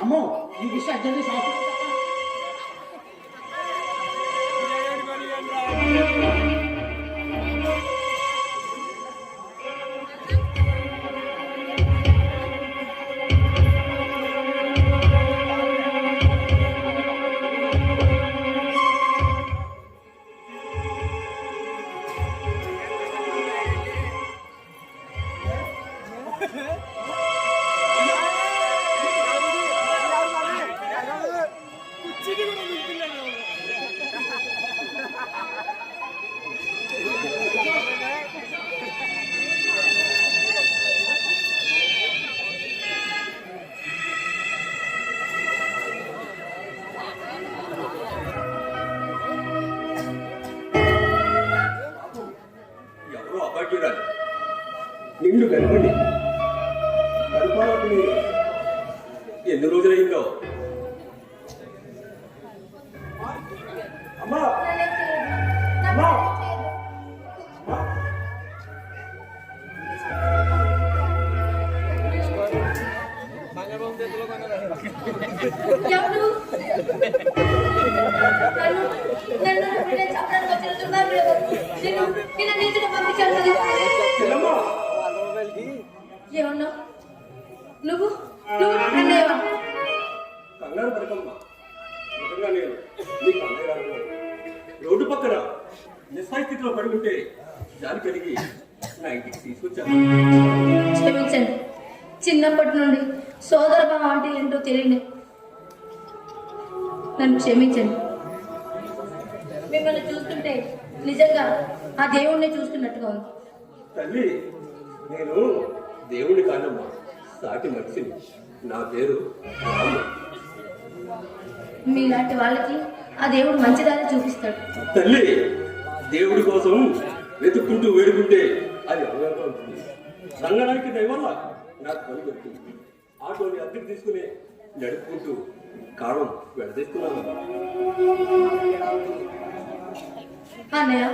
అమ్మో ఈ విషయం అర్జెంట్ శాస్త్రి ఎవరో అబ్బాయిరాలు నిండు కనపడి కనుపాలని ఎన్ని రోజులైందో. అమ్మా అమ్మా ఎవరు? నన్ను వీళ్ళని చంపడానికి వచ్చిన దుర్మార్గులు ఎవరు? నిన్ను నీతిని పంపించారు కదా. ఏమన్నావు? నువ్వు అన్నయ్యవా? కంగారు పడకమ్మా, నిజంగా నేను నీకు అన్నయ్య రాను. రోడ్డు పక్కన నిస్సాయిస్థితిలో పడి ఉంటే జాలి కలిగి నా ఇంటికి తీసుకొచ్చాను. క్షమించండి, చిన్నప్పటి నుండి సోదర భావం అంటే ఏంటో తెలియని నన్ను క్షమించండి. మిమ్మల్ని చూస్తుంటే నిజంగా ఆ దేవుణ్ణి చూస్తున్నట్టుగా ఉంది. తల్లి, నేను దేవుడి కాదమ్మా, సాటి మనిషిని. నా పేరు రాము. మీలాంటి వాళ్ళకి ఆ దేవుడు మంచిదారి చూపిస్తాడు. తల్లి, దేవుడి కోసం వెతుక్కుంటూ వేడుకుంటే అది అంగంగా ఉంటుంది. సంగడానికి దయవల్ల నాకు పని దొరికింది. ఆటోని అద్దెకు తీసుకుని నడుపుకుంటూ కాలం వెడదీస్తున్నాను. అన్నయ్య,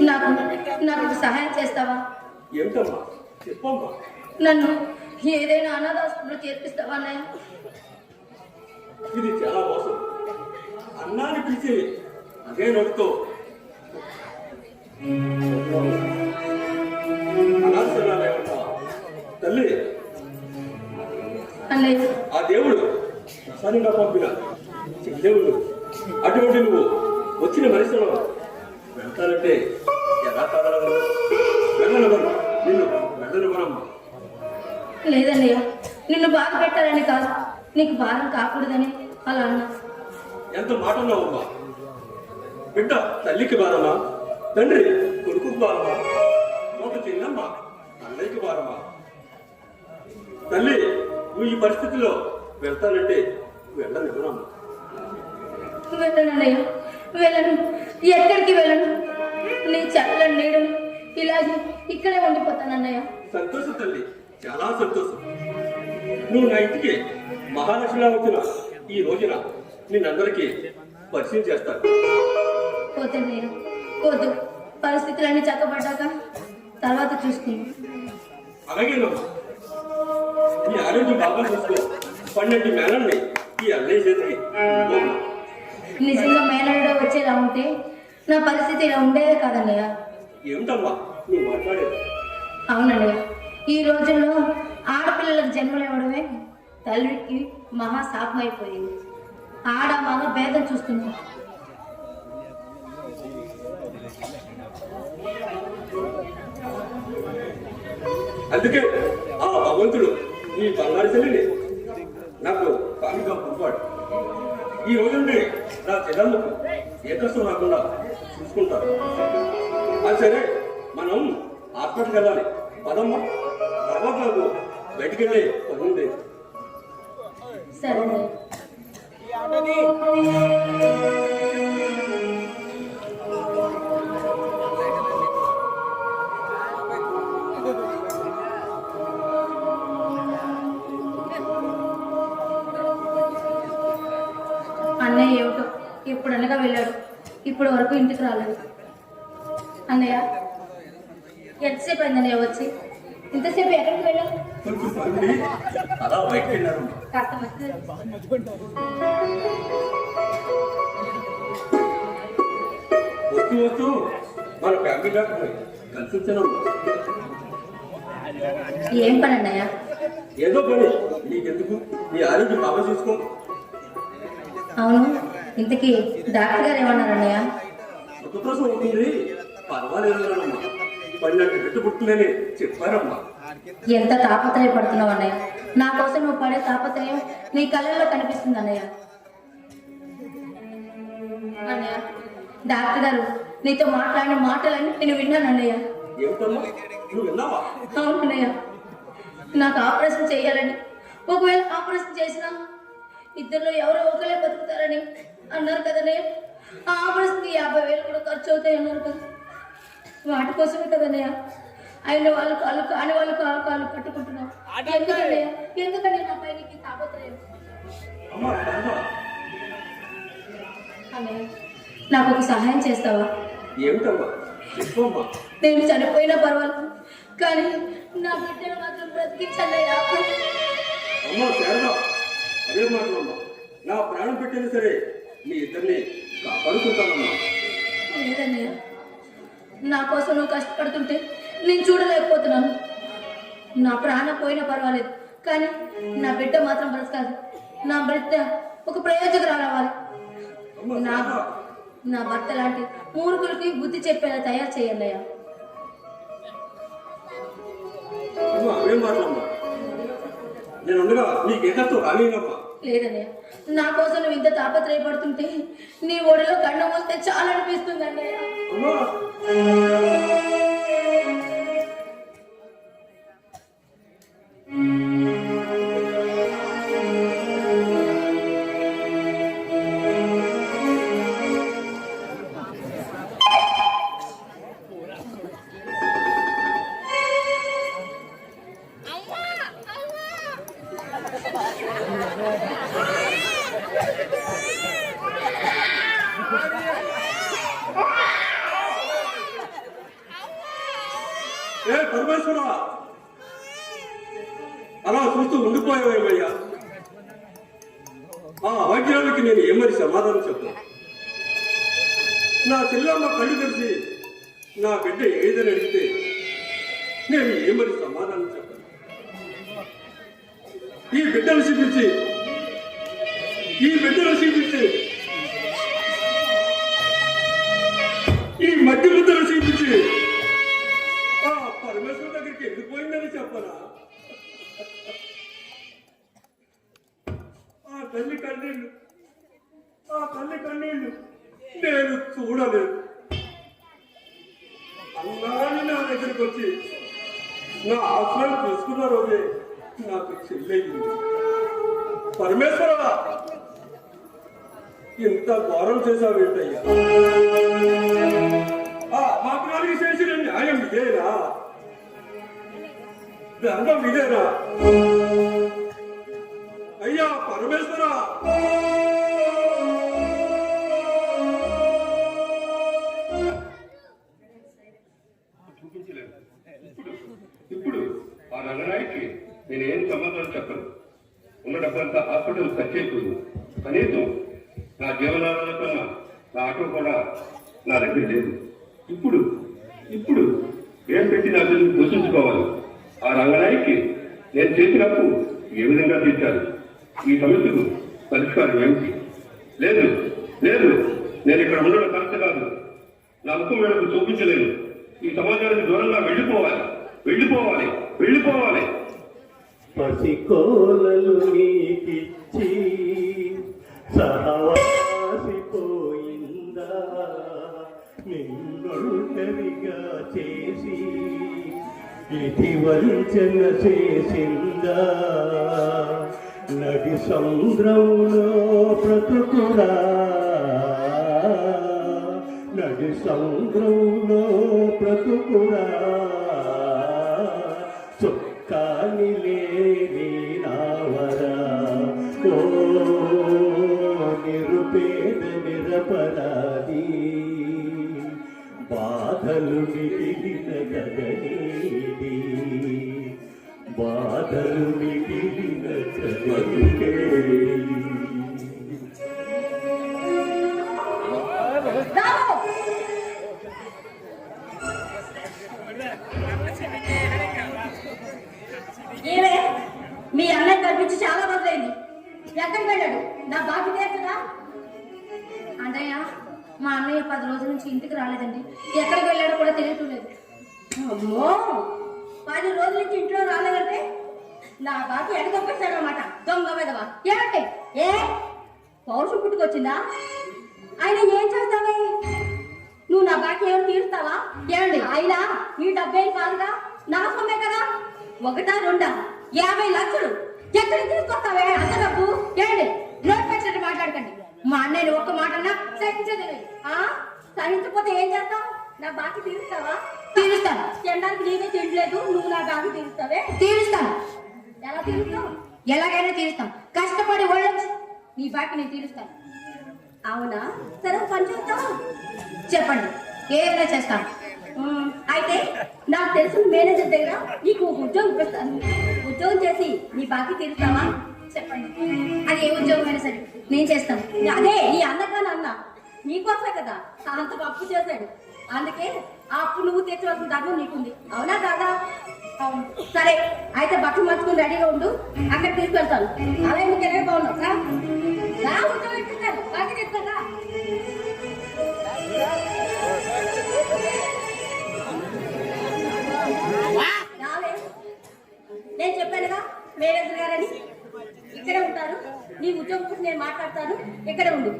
నాకు ఒక సహాయం చేస్తావా? ఏమిటమ్మా, చెప్పమ్మా. నన్ను ఏదైనా అనాథాశ్రమంలో చేర్పిస్తావా అన్నయ్య? ఇది చాలా మోసం. అన్నాన్ని పిలిచి అదే నోటితో అనాథాశ్రమాలేమంటావా? తల్లి, అన్నయ్య, ఆ దేవుడు ప్రసాదంగా పంపిన చెల్లెవుడు. అటువంటి నువ్వు వచ్చిన మనిషిలో వెళ్తానంటే ఎలా కాదనగలవు? వెళ్ళనివ్వను, నిన్ను వెళ్ళనివ్వనమ్మా. లేదన్నయ్య, నిన్ను బాధ పెట్టాలని కాదు, నీకు భారం కాకూడదని అలా అన్నా. ఎంత మాట అన్నావమ్మా. బిడ్డ తల్లికి భారమా, తండ్రి కొడుకుకి భారమా, ఒక చిన్నమ్మ అన్నయ్యకి భారమా? తల్లి, నువ్వు ఈ పరిస్థితిలో వెళ్తానంటే వెళ్ళనివ్వనమ్మా. వెళ్ళను అన్నయ్య, వెళ్ళను. ఎక్కడికి వెళ్ళను. నీ చల్లని నీడను ఇలాగే ఇక్కడే ఉండిపోతాను అన్నయ్య. సంతోషం తల్లి, చాలా సంతోషం. నువ్వు నా ఇంటికి మహాలక్ష్మిలా వచ్చిన ఈ రోజున నిన్నందరికీ పరిచయం చేస్తాను. పోతన్నయ్య, పోదు. పరిస్థితులన్నీ చక్కబడ్డాక తర్వాత చూసుకుందాం. అలాగేనమ్మా. నీ ఆరోగ్యం బాగా చూసుకో. 12 మేళల్ని ఈ అన్నయ్య చేతికి ఇవ్వమ్మా. నిజంగా మేనల్లుడు వచ్చేలా ఉంటే నా పరిస్థితి ఇలా ఉండేదే కాదన్నయ్య. ఏమిటమ్మా నువ్వు మాట్లాడేది? అవునన్నయ్య, ఈ రోజుల్లో ఆడపిల్లలకు జన్మలు ఇవ్వడమే తల్లికి మహా శాపం అయిపోయింది. ఆడ మగ భేదం చూస్తున్నాం. అందుకే ఆ భగవంతుడు ఈ బంగారు తల్లిని నాకు కామిగా పంపాడు. ఈ రోజు నుండి నా చెల్లెళ్ళకు ఏ కష్టం రాకుండా చూసుకుంటారు. అది సరే, మనం హాస్పిటల్కి వెళ్ళాలి. పదమ్మా, తర్వాత నాకు బయటికి వెళ్ళే పని ఉంది. సరే అన్నయ్య ఏమిటో ఎప్పుడు అనగా వెళ్ళాడు, ఇప్పుడు వరకు ఇంటికి రాలేదు. అన్నయ్య, ఎంతసేపు అయింది అన్నయ్య వచ్చి? ఇంతసేపు ఎక్కడికి వెళ్ళావు? కొంచెం పనుండి అలా బయటకు వెళ్ళారు. కాస్త మంచిది. వస్తూ వస్తూ మన ఫ్యామిలీ డాక్టర్ కలిసి వచ్చానమ్మా. ఏం పని అన్నయ్య? ఏదో పని, నీకెందుకు, నీ ఆరోగ్యం బాగా చూసుకో. అవును, ఇంతకీ డాక్టర్ గారు ఏమన్నారు అన్నయ్య? సుఖప్రసం అవుతుంది, పర్వాలేదమ్మా, 12 బిడ్డ పుట్టిందని చెప్పారమ్మా. ఎంత తాపత్రయపడుతున్నావు అన్నయ్య. నా కోసం నువ్వు పడే తాపత్రయం నీ కళ్ళల్లో కనిపిస్తుంది అన్నయ్య. అన్నయ్య, డాక్టర్ గారు నీతో మాట్లాడిన మాటలన్నీ నేను విన్నాను అన్నయ్య. ఏమిటమ్మా, నువ్వు విన్నావా? అవును అన్నయ్య, నాకు ఆపరేషన్ చేయాలని, ఒకవేళ ఆపరేషన్ చేసినా ఇద్దరిలో ఎవరో ఒకరే బతుకుతారని అన్నారు కదనే. ఆ ఆపరేషన్కి 50,000 కూడా ఖర్చు అవుతాయి అన్నారు కదా. వాటి కోసమే కదన్నయ్య అయిన వాళ్ళు కాళ్ళు కాని వాళ్ళు కాళ్ళు పట్టుకుంటున్నాం. ఎందుకన్నయ్య, ఎందుకని నా పైన తాపత్రయం? అన్నయ్య, నాకు ఒక సహాయం చేస్తావా? ఏమిటమ్మా, చెప్పమ్మా. నేను చనిపోయినా పర్వాలేదు, కానీ నా బిడ్డను మాత్రం బ్రతికించన్నయ్యా. అమ్మా శారదా, అదే మాటలమ్మా, నా ప్రాణం పెట్టినా సరే మీ ఇద్దరిని కాపాడుకుంటానమ్మా. లేదన్నయ్య, నా కోసం నువ్వు కష్టపడుతుంటే నేను చూడలేకపోతున్నాను. నా ప్రాణం పోయినా పర్వాలేదు, కానీ నా బిడ్డ మాత్రం బ్రతకాలి. నా బిడ్డ ఒక ప్రయోజకురాలు అవ్వాలి. నా భర్త లాంటి మూర్ఖులకి బుద్ధి చెప్పేలా తయారు చేయాలయ్యా. అవే మాటలమ్మా, నేను ఉండగా నీకేదో రాలేనమ్మా. లేదన్నయ్య, నా కోసం నువ్వు ఇంత తాపత్రయపడుతుంటే నీ ఒడిలో కన్ను మూస్తే చాలా అనిపిస్తుంది అన్నయ్య. అమ్మా ఏ పరమేశ్వరా, అలా చూస్తూ ఉండిపోయావేమయ్యా? ఆ వాక్యాలకి నేను ఏమని సమాధానం చెప్పను. నా చెల్లమ్మ కళ్ళు తెరిచి నా బిడ్డ ఏదని అడిగితే నేను ఏమని సమాధానం చెప్పను. ఈ బిడ్డను చూపించి ఈ మధ్య ముద్దను చూపించి ఆ పరమేశ్వర దగ్గరికి ఎందుకు పోయిందని చెప్పనా? ఆ తల్లి కన్నీళ్ళు నేను చూడలేదు. అన్నాని నా దగ్గరికి వచ్చి నా ఆశ్రయం తీసుకున్న రోజే నాకు చెల్లెయింది. పరమేశ్వర, ఇంత ఘోరం చేశావేంటయ్యా? మా పిల్లలకి చేసిన న్యాయం ఇదేనా? ధర్మం ఇదేనా? అయ్యా పరమేశ్వర, చూపించలేదు. ఇప్పుడు ఆ రంగనాయకి నేనేం సమాధానం చెప్పను. ఉన్న డబ్బంతా హాస్పిటల్ ఖర్చు అయిపోయింది. కనీసం నా జీవనాధారం కన్నా నా ఆటో కూడా నా దగ్గర లేదు. ఇప్పుడు ఏం పెట్టి నా గురించి పోషించుకోవాలి? ఆ రంగనాయకి నేను చేసినప్పుడు ఏ విధంగా తీర్చారు? ఈ సమస్యకు పరిష్కారం ఏమిటి? లేదు, నేను ఇక్కడ ఉండడం కరెక్ట్ కాదు. నా ముఖం వీళ్ళకు చూపించలేను. ఈ సమాజానికి దూరంగా వెళ్ళిపోవాలి. పసికోలలు నీకిచ్చి సహవాసిపోయిందా? నిన్నొంటరిగా చేసి ఇది వంచన చేసిందా? నడి సముద్రంలో బ్రతుకురా, చొక్కాని లేని నావరా, ఓ నిరుపేద నిరపరాధి, బాధలు మిగిలిన గగనీది, బాధలు మిగిలిన చదువుకే రాము! ఏమే మీ అన్నయ్య కనిపించి చాలా రోజులైంది. ఎక్కడికి వెళ్ళాడు? నా బాకీ తీర్చదా? అన్నయ్య, మా అన్నయ్య 10 రోజుల నుంచి ఇంటికి రాలేదండి. ఎక్కడికి వెళ్ళాడో కూడా తెలియటం లేదు. అమ్మో, 10 రోజుల నుంచి ఇంట్లో రాలేదంటే నా బాకీ ఎడగొప్పేశాడు అన్నమాట. దొంగ విధవా. ఏమంటే ఏ పౌరుషం పుట్టుకొచ్చిందా? ఆయన ఏం చేస్తావే? నువ్వు నా బాకీ ఏమైనా తీరుస్తావా? ఏమండి, అయినా నీ డబ్బేం కాదుగా, నా సొమ్మే కదా. 1, 2, 50 లక్షలు ఎక్కడికి తీసుకొస్తావే? అంత డబ్బు ఏమండి? నోట్ పెట్టినట్టు మాట్లాడకండి. మా అన్నయ్యని ఒక్క మాట అన్నా సహించదు. సహించకపోతే ఏం చేస్తావు? నా బాకీ తీరుస్తావా? తీరుస్తాను. తినడానికి నీకే తినలేదు, నువ్వు నా బాకీ తీరుస్తావే? తీరుస్తాను. ఎలా తీరుస్తావు? ఎలాగైనా తీరుస్తాం. కష్టపడి ఒళ్ళొచ్చు నీ బాకీ నేను తీరుస్తాను. అవునా? సరే, పని చేస్తావా? చెప్పండి, ఏదైనా చేస్తాను. అయితే నాకు తెలిసిన మేనేజర్ దగ్గర నీకు ఉద్యోగం ఇప్పిస్తాను. ఉద్యోగం చేసి నీ బాకీ తీరుస్తావా? చెప్పండి, అది ఏ ఉద్యోగం అయినా సరే నేను చేస్తాను. అదే నీ అన్నగాని అన్న నీకోసమే కదా అంత అప్పు చేశాడు. అందుకే ఆ అప్పు నువ్వు తీర్చవలసిన ధర్మం నీకుంది. అవునా కాదా? అవును. సరే, అయితే బట్టలు మార్చుకుని రెడీగా ఉండు, అక్కడ తీసుకెళ్తాను. అలా ఎందుకు ఎలా బాగున్నావు సార్? నా ఉద్యోగం ఇప్పిస్తాను, బాకీ తీస్తారా? నేను చెప్పానుగా మేనేజర్ గారని. ఇక్కడే ఉంటారు. నీ ఉద్యోగం కోసం నేను మాట్లాడతాను. ఇక్కడే ఉండు.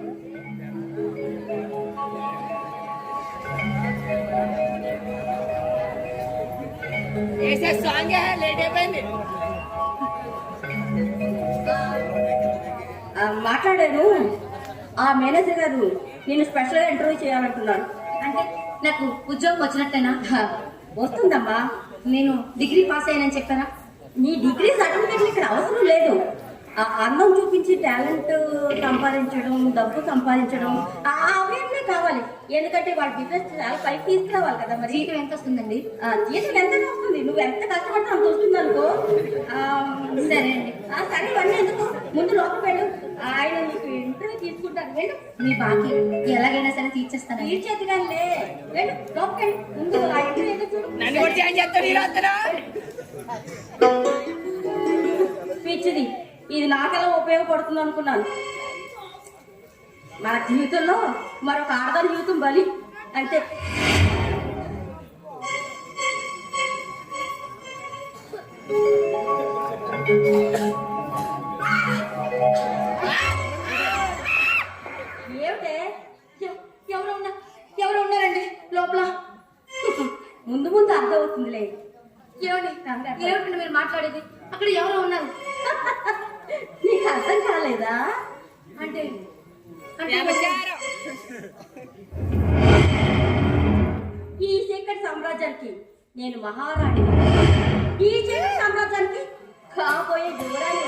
మాట్లాడాను. ఆ మేనేజర్ గారు నేను స్పెషల్గా ఇంటర్వ్యూ చేయాలంటున్నాను. అంటే నాకు ఉద్యోగం వచ్చినట్టేనా? వస్తుందమ్మా. నేను డిగ్రీ పాస్ అయ్యానని చెప్పానా? నీ డిగ్రీ సర్టిఫికేట్ ఇక్కడ అవసరం లేదు. అందం చూపించి టాలెంట్ సంపాదించడం, డబ్బు సంపాదించడం అవన్నీ కావాలి. ఎందుకంటే వాళ్ళ బిజినెస్ చాలా పైకి తీసుకురావాలి కదా. మరి జీతం ఎంత వస్తుందండి? జీతం ఎంత వస్తుంది? నువ్వు ఎంత కష్టపడితే అంత వస్తుంది అనుకో. సరే అండి. సరే, ఇవన్నీ ఎందుకు, ముందు లోపలికి వెళ్ళు. ఆయన నీకు ఇంటర్వ్యూ తీసుకుంటారు. వెళ్ళు. నీ బాకీ ఎలాగైనా సరే తీర్చేస్తాను. తీర్చేది కానీ వెళ్ళు, లోపలికి వెళ్ళు. ముందు ఆ ఇంటర్వ్యూ ఏదో చూడు. పిచ్చిది, ఇది నాకెలా ఉపయోగపడుతుంది అనుకున్నాను. మన జీవితంలో మరొక ఆడదాని జీవితం బలి అంతే. ఏమిటే? ఎవరు ఉన్నారండి లోపల? ముందు ముందు అర్థం అవుతుందిలే. ఏమిటండి మీరు మాట్లాడేది? అక్కడ ఎవరో ఉన్నారు. నీకు అర్థం కాలేదా? అంటే ఈ చీకటి సామ్రాజ్యానికి నేను మహారాణి. ఈ చీకటి సామ్రాజ్యానికి కాబోయే యువరాణి.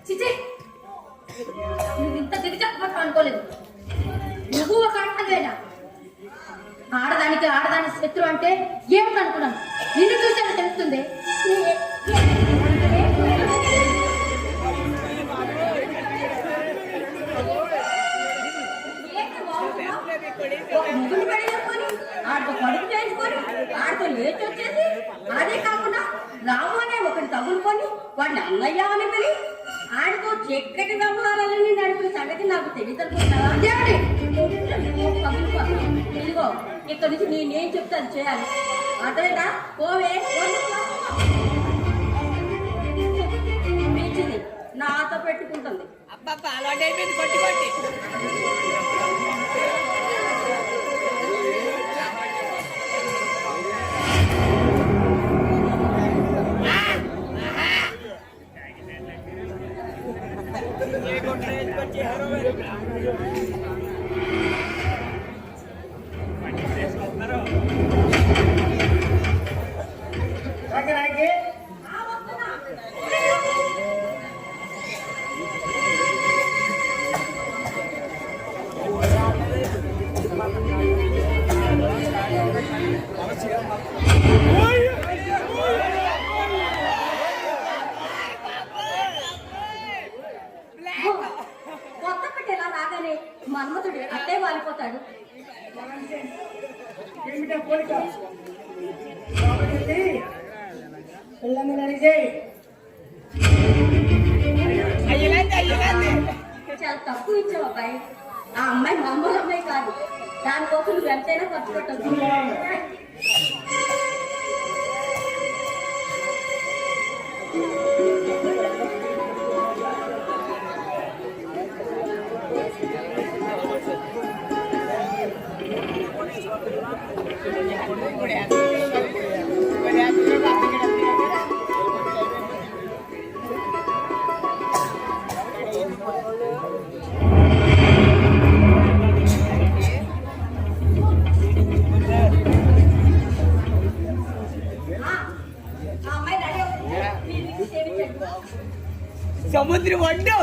చిచి, నువ్వు ఇంత దిగజారిపోతావు అనుకోలేదు. నువ్వు ఒక ఆడదానివేనా? ఆడదాని శత్రు అంటే ఏమిటి అనుకున్నాను. నిన్ను చూసాను తెలుస్తుంది. ముగ్గురు పెళ్ళేసుకొని ఆడితో కడుపు చేసుకొని ఆడితో లేచి వచ్చేసి, అదే కాకుండా రాము అనే ఒకటి తగులుకొని వాడిని అన్నయ్య అని పిలి ఆడితో చక్కటి వ్యవహారాలన్నీ నడిపిన సంగతి నాకు తెలియదనుకుంటున్నావా? ఇదిగో, ఇక్కడ నుంచి నేనేం చెప్తాను చేయాలి. అర్థమైందా? పోవే. పీచింది నాతో పెట్టుకుంటుంది. అబ్బా, అలవాటు అయిపోయింది. కొట్టి కొట్టి చేయి. చాలా తక్కువ ఇచ్చావు అబ్బాయి. ఆ అమ్మాయి మామూలు అమ్మాయి కాదు. దానికోసం నువ్వు ఎంతైనా ఖర్చు పెట్టద్దు. సముద్రం వండు.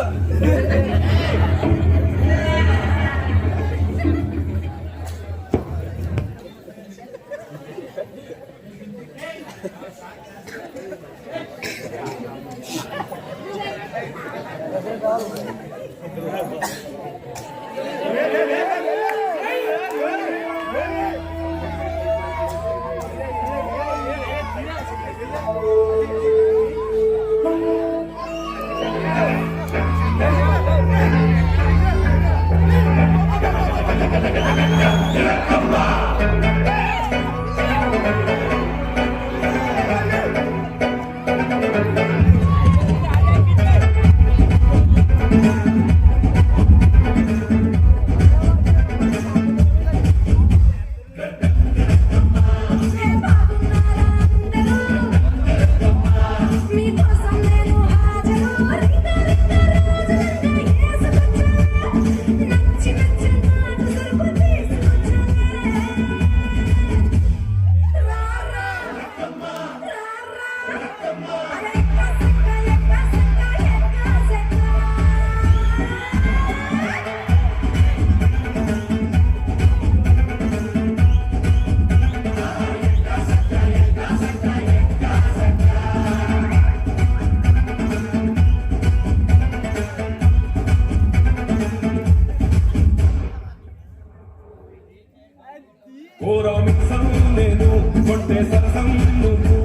నేను కొంటే సరసం నువ్వు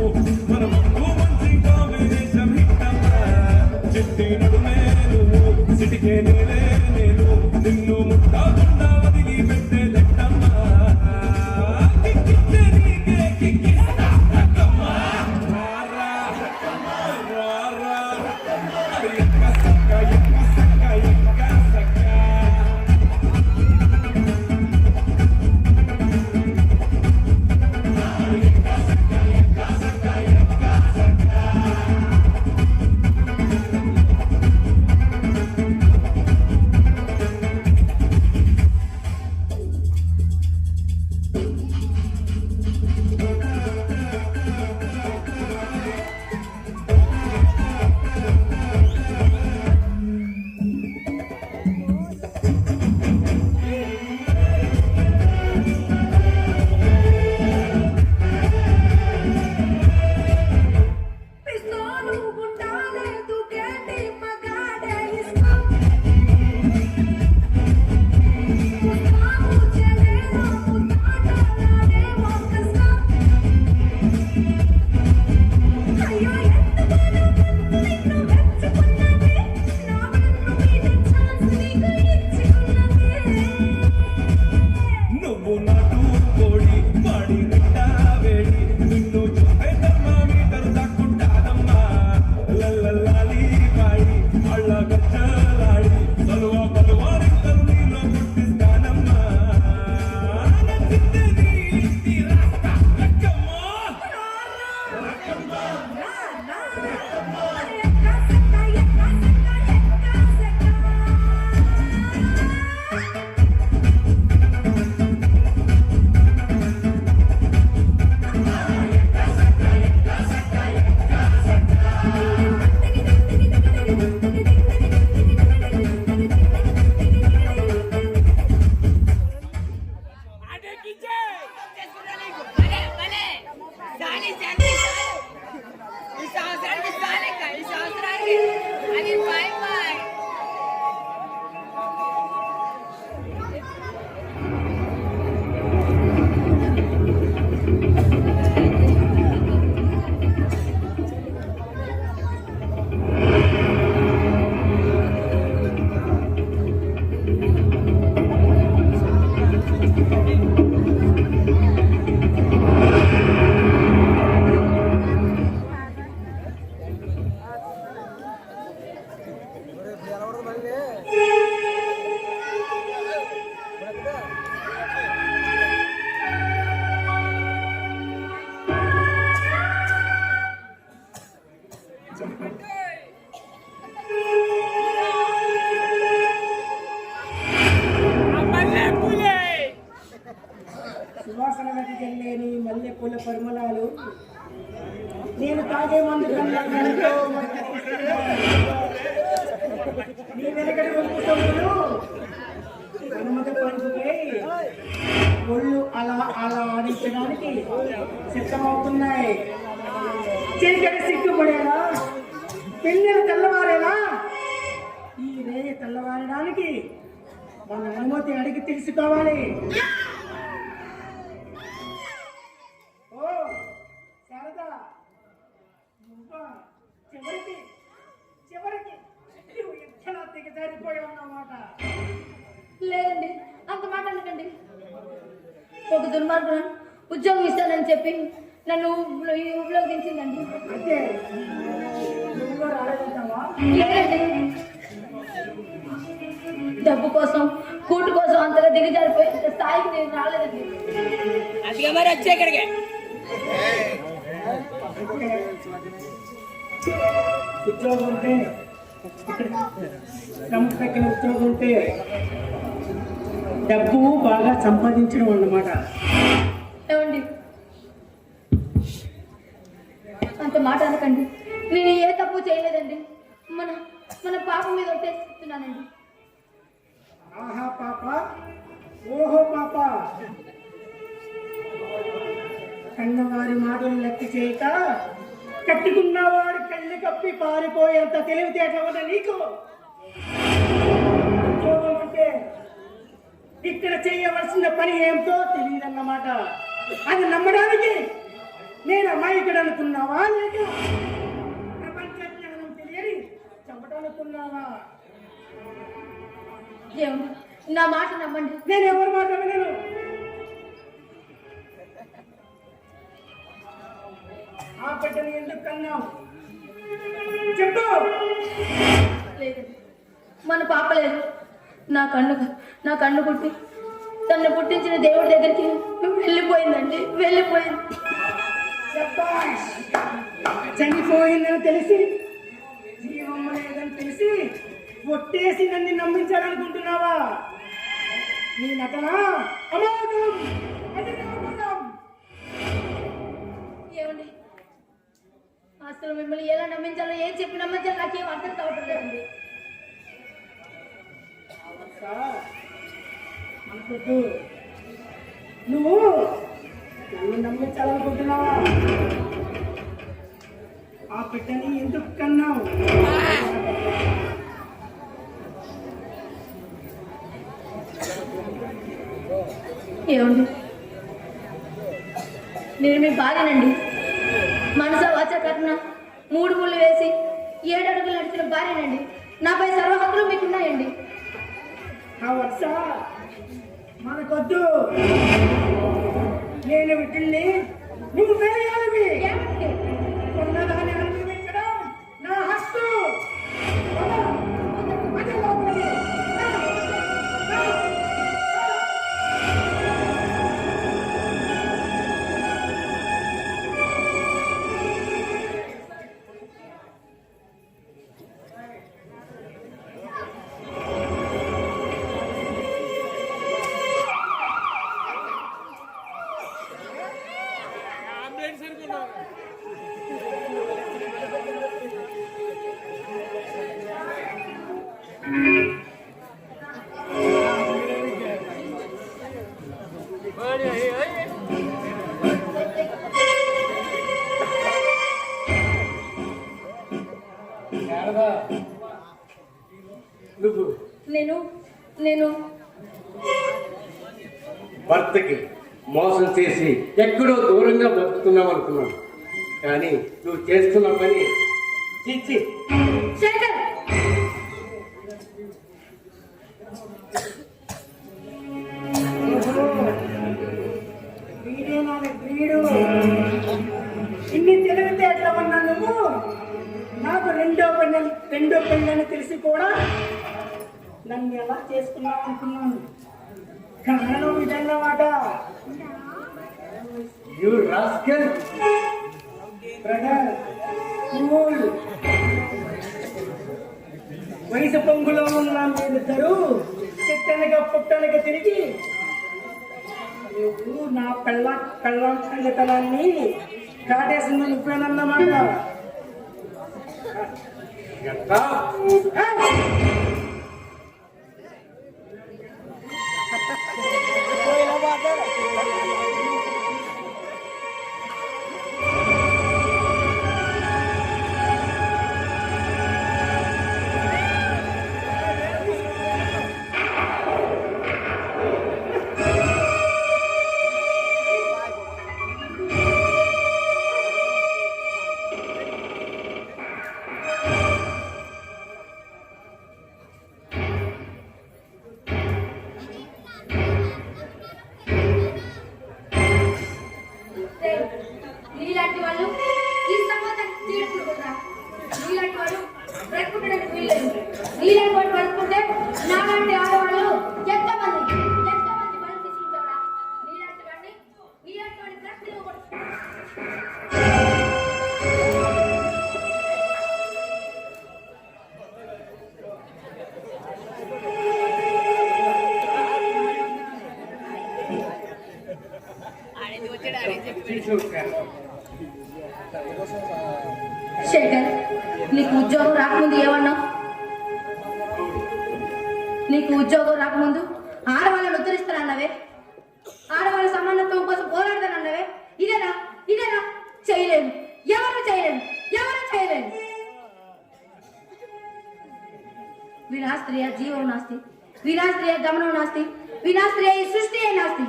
మన ముందు మంచి కాంబినేషన్ హిట్టమ్మా చిట్టి నడుమే నువ్వు సిటికే నేలే నేను నిన్ను ముట్టాకుండా వదిలి పెట్టే లెక్కమ్మా కిక్కిచ్చే నీకే కిక్కిస్తా రక్కమ్మా రారా రారా ఎక్క సక్క ఎక్క సక్క ఎక్క సక్క సువాసన వెతికెళ్ళేని మల్లెపూల పరిమళాలు నేను తాగే మందు కన్నా ఎంతో నీ వెనకటి వంపు సొమ్ములు అనుమతి పరుపుపై ఒళ్ళు అలా అలా ఆడించడానికి సిద్ధమవుతున్నాయి. చీకటి సిగ్గుపడేలా పిల్లలు తెల్లవారేలా ఈ రేయ తెల్లవారడానికి మన అనుమతి అడిగి తెలుసుకోవాలి. ఓ శారదా, నువ్వా చివరికి చివరికి నువ్వు ఎక్కడ దిగజారిపోయావు అన్నమాట. లేదండి, అంత మాట అనకండి. ఒక దుర్మార్గులను ఉద్యోగం ఇస్తానని చెప్పి నన్ను ఉపయోగించిందండి. అంటే నువ్వు రాలేదంటావా? లేదండి, డబ్బు కోసం కూటు కోసం అంతగా దిగజారిపోయి స్థాయికి నేను రాలేదండి. అందుకే మరి వచ్చే ఇక్కడికి. ఉద్యోగం ఉంటే శ్రమకు తగ్గిన ఉద్యోగం ఉంటే డబ్బు బాగా సంపాదించడం అన్నమాట. ఏమండి, అంత మాట అనకండి. నేను ఏ తప్పు చేయలేదండి. మన మన పాప మీద ఒట్టేస్తున్నానండి. ఆహా పాప, ఓహో పాప, కన్నవారి మాటలు లెక్క చేయక కట్టుకున్నవాడు కళ్ళు కప్పి పారిపోయేంత తెలివితేటలు ఉన్న నీకు ఉద్యోగం అంటే ఇక్కడ చేయవలసిన పని ఏమిటో తెలియదన్నమాట. అది నమ్మడానికి నేను అమాయకుడు అనుకున్నావా, లేక ప్రపంచ జ్ఞానం తెలియని చెప్పడానుకున్నావా? ఏమండి, నా మాట నమ్మండి. నేను ఎవరి మాట వినను. ఆ బిడ్డని ఎందుకు కన్నావు చెప్పు. లేదండి, మన పాప లేదు. నా కన్ను పుట్టి తను పుట్టించిన దేవుడి దగ్గరికి వెళ్ళిపోయిందండి, వెళ్ళిపోయింది. శభాష్. చనిపోయిందని తెలిసి జీవం లేదని తెలిసి ఒట్టేసి నన్ను నమ్మించాలనుకుంటున్నావా? నీ నటన అమోఘం, అది అమోఘం. ఏమండి, అసలు మిమ్మల్ని ఎలా నమ్మించాలో, ఏం చెప్పి నమ్మించాలో నాకేం అర్థం కావటం లేదండి. అనుకుంటూ నువ్వు నన్ను నమ్మించాలనుకుంటున్నావా? ఆ బిడ్డని ఎందుకు కన్నావు? ఏమండి, నేను మీ భార్యనండి. మనస వాచ కట్న 3 ముళ్ళు వేసి 7 అడుగులు నడిచిన భార్యనండి. నాపై సర్వ హక్కులు మీకున్నాయండి. ఆ వర్ష మనకొద్దు. నేను వీటిల్ని నువ్వు వేయాలి. ఏమండి, ఉన్నదాన్ని అనుభవించడం నా హక్కు. అదే లోపలికి. నువ్వు నేను భర్తకి మోసం చేసి ఎక్కడో దూరంగా బతుకుతున్నావు అనుకున్నాను. కానీ నువ్వు చేస్తున్న పని చిచ్చి. శేఖర్, వీడు ఇన్ని తెలివితేటలు ఉన్న నువ్వు నాకు రెండో పెళ్ళని తెలిసి కూడా నన్ను ఎలా చేసుకున్నావు అనుకున్నాను. కారణం ఇదన్నమాట. You rascal! Brother, cool. వయసు పొంగులో ఉన్న మీరిద్దరూ చెట్టనగా పుట్టనగా తిరిగి నువ్వు నా పెళ్ళం సంగతనాన్ని కాటేసింది నువ్వేనన్నమాట. నీలాంటి వాళ్ళు ఈ సంబంధాన్ని తీర్చుకుంటారా? నీలాంటి వాళ్ళు బ్రతుకుంటానికి వీల్లేదు. నీలాంటి వాళ్ళు బ్రతుకుంటే నాలాంటి ఆడవాళ్ళు ఎంతమంది బలం తీసుకుంటారా? నీలాంటి వాడిని బ్రతుకు శేఖర్, నీకు ఉద్యోగం రాకముందు ఏమన్నావు? నీకు ఉద్యోగం రాకముందు ఆడవాళ్ళని ఉద్ధరిస్తానన్నవే, ఆడవాళ్ళ సమానత్వం కోసం పోరాడతానన్నవే. ఇదేనా చేయలేను, ఎవరు చేయలేను. వినా స్త్రీయ జీవం నాస్తి, వినా స్త్రీయ గమనం నాస్తి, వినా స్త్రీయ ఈ సృష్టి నాస్తి.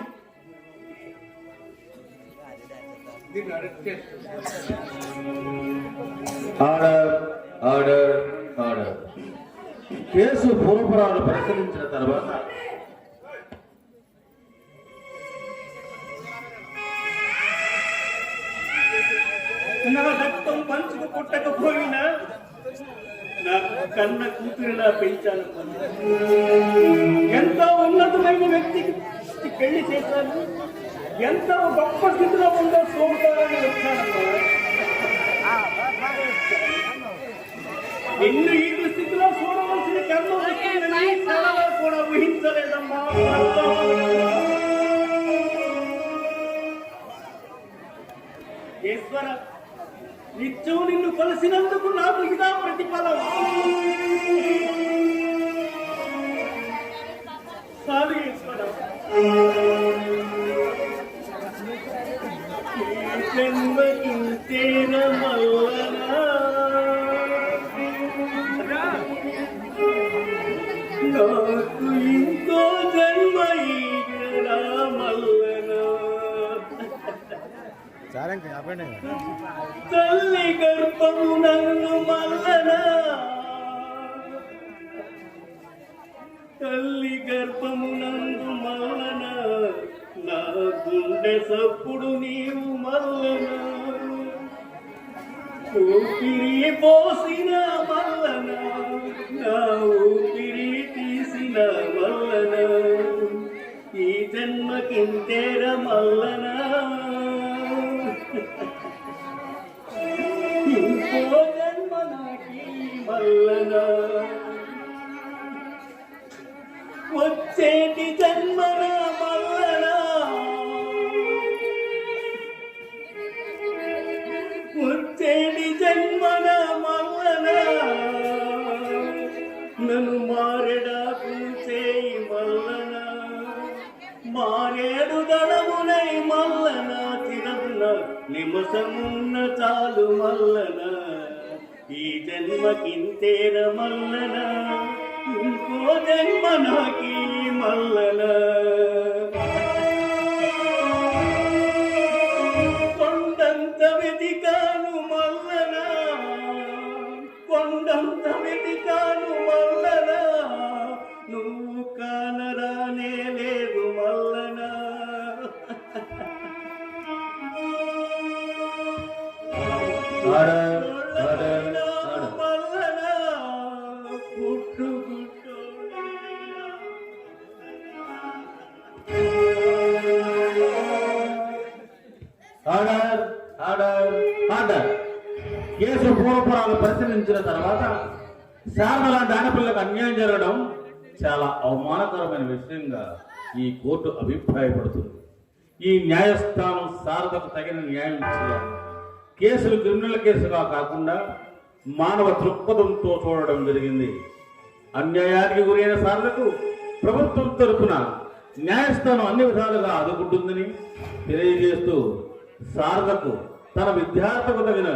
ఆర్డర్. కేసు పూర్వపురాలు పరిశీలించిన తర్వాత నా రక్తం పంచుకు పుట్టకపోయినా నా కన్న కూతురిలా పెంచాను. ఎంతో ఉన్నతమైన వ్యక్తికి పెళ్లి చేశాను. ఎంతో గొప్ప స్థితిలో ఉందో చూపుతారని వచ్చానమ్మా. నిన్ను ఈ స్థితిలో చూడవలసిన కర్మ వస్తుందని కలలో కూడా ఊహించలేదమ్మా. ఈశ్వర, నిత్యం నిన్ను కలిసినందుకు నాకు ఇదా ప్రతిఫలం. సారీ ఈశ్వర, జన్మకింతేన మల్లనా నాకు ఇంకో జన్మ ఈగరా మల్లనా. తల్లి గర్భము నన్ను మల్లనా, తల్లి గర్భమునందు మల్లన, నా గుండె సప్పుడు నీవు మల్లన, ఊపిరి పోసిన మల్లన, నా ఊపిరి తీసిన మల్లన, ఈ జన్మకింతేర మల్లన, ఇంకో జన్మ నాకీ మల్లన, వచ్చేటి జన్మన మల్లన, వచ్చేటి జన్మన మల్లన, నన్ను మారెడాకు చేయి మల్లన, మారేడు దళమునై మల్లన, తిరమున నిమసమున్న చాలు మల్లన, ఈ జన్మకింతేర మల్లన, ఇంకో జన్మ నాకీ మల్లన. కొండంత వెతికాను మల్లన, కొండంత వెతికాను మల్లన, నువ్వు కానరానే లేదు మల్లన. కేసు పూర్వపురాలు పరిశీలించిన తర్వాత శారద లాంటి ఆడపిల్లకు అన్యాయం జరగడం చాలా అవమానకరమైన విషయంగా ఈ కోర్టు అభిప్రాయపడుతుంది. ఈ న్యాయస్థానం శారదకు తగిన న్యాయం చేయాలి. కేసులు క్రిమినల్ కేసుగా కాకుండా మానవ దృక్పథంతో చూడడం జరిగింది. అన్యాయానికి గురైన శారదకు ప్రభుత్వం తరపున న్యాయస్థానం అన్ని విధాలుగా ఆదుకుంటుందని తెలియజేస్తూ శారదకు తన విద్యార్థులకు తగిన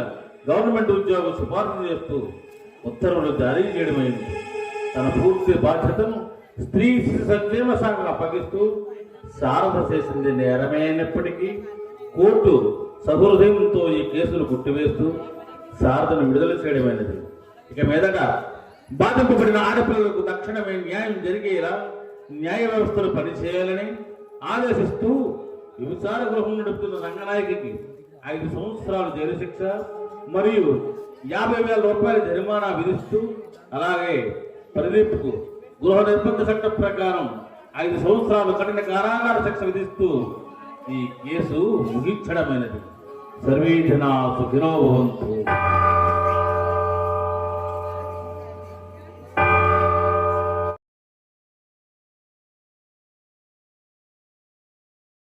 గవర్నమెంట్ ఉద్యోగం సిఫార్సు చేస్తూ ఉత్తర్వులు జారీ చేయడమైంది. తన పూర్తి బాధ్యతను స్త్రీ శిశు సంక్షేమ శాఖకు అప్పగిస్తూ శారద చేసింది నేరమైనప్పటికీ కోర్టు సహృదయంతో ఈ కేసును కొట్టివేస్తూ శారదను విడుదల చేయడమైనది. ఇక మీదట బాధింపబడిన ఆడపిల్లలకు తక్షణమే న్యాయం జరిగేలా న్యాయ వ్యవస్థలు పనిచేయాలని ఆదేశిస్తూ విచార గృహం నడుపుతున్న రంగనాయకికి 5 సంవత్సరాలు జైలు శిక్ష మరియు 50,000 రూపాయల జరిమానా విధిస్తూ, అలాగే ప్రదీప్కు గృహ నిర్బంధ చట్టం ప్రకారం 5 సంవత్సరాలు కఠిన కారాగార శిక్ష విధిస్తూ ఈ కేసు ముగించడమైనది. సర్వే జనా సుఖినో భవంతు.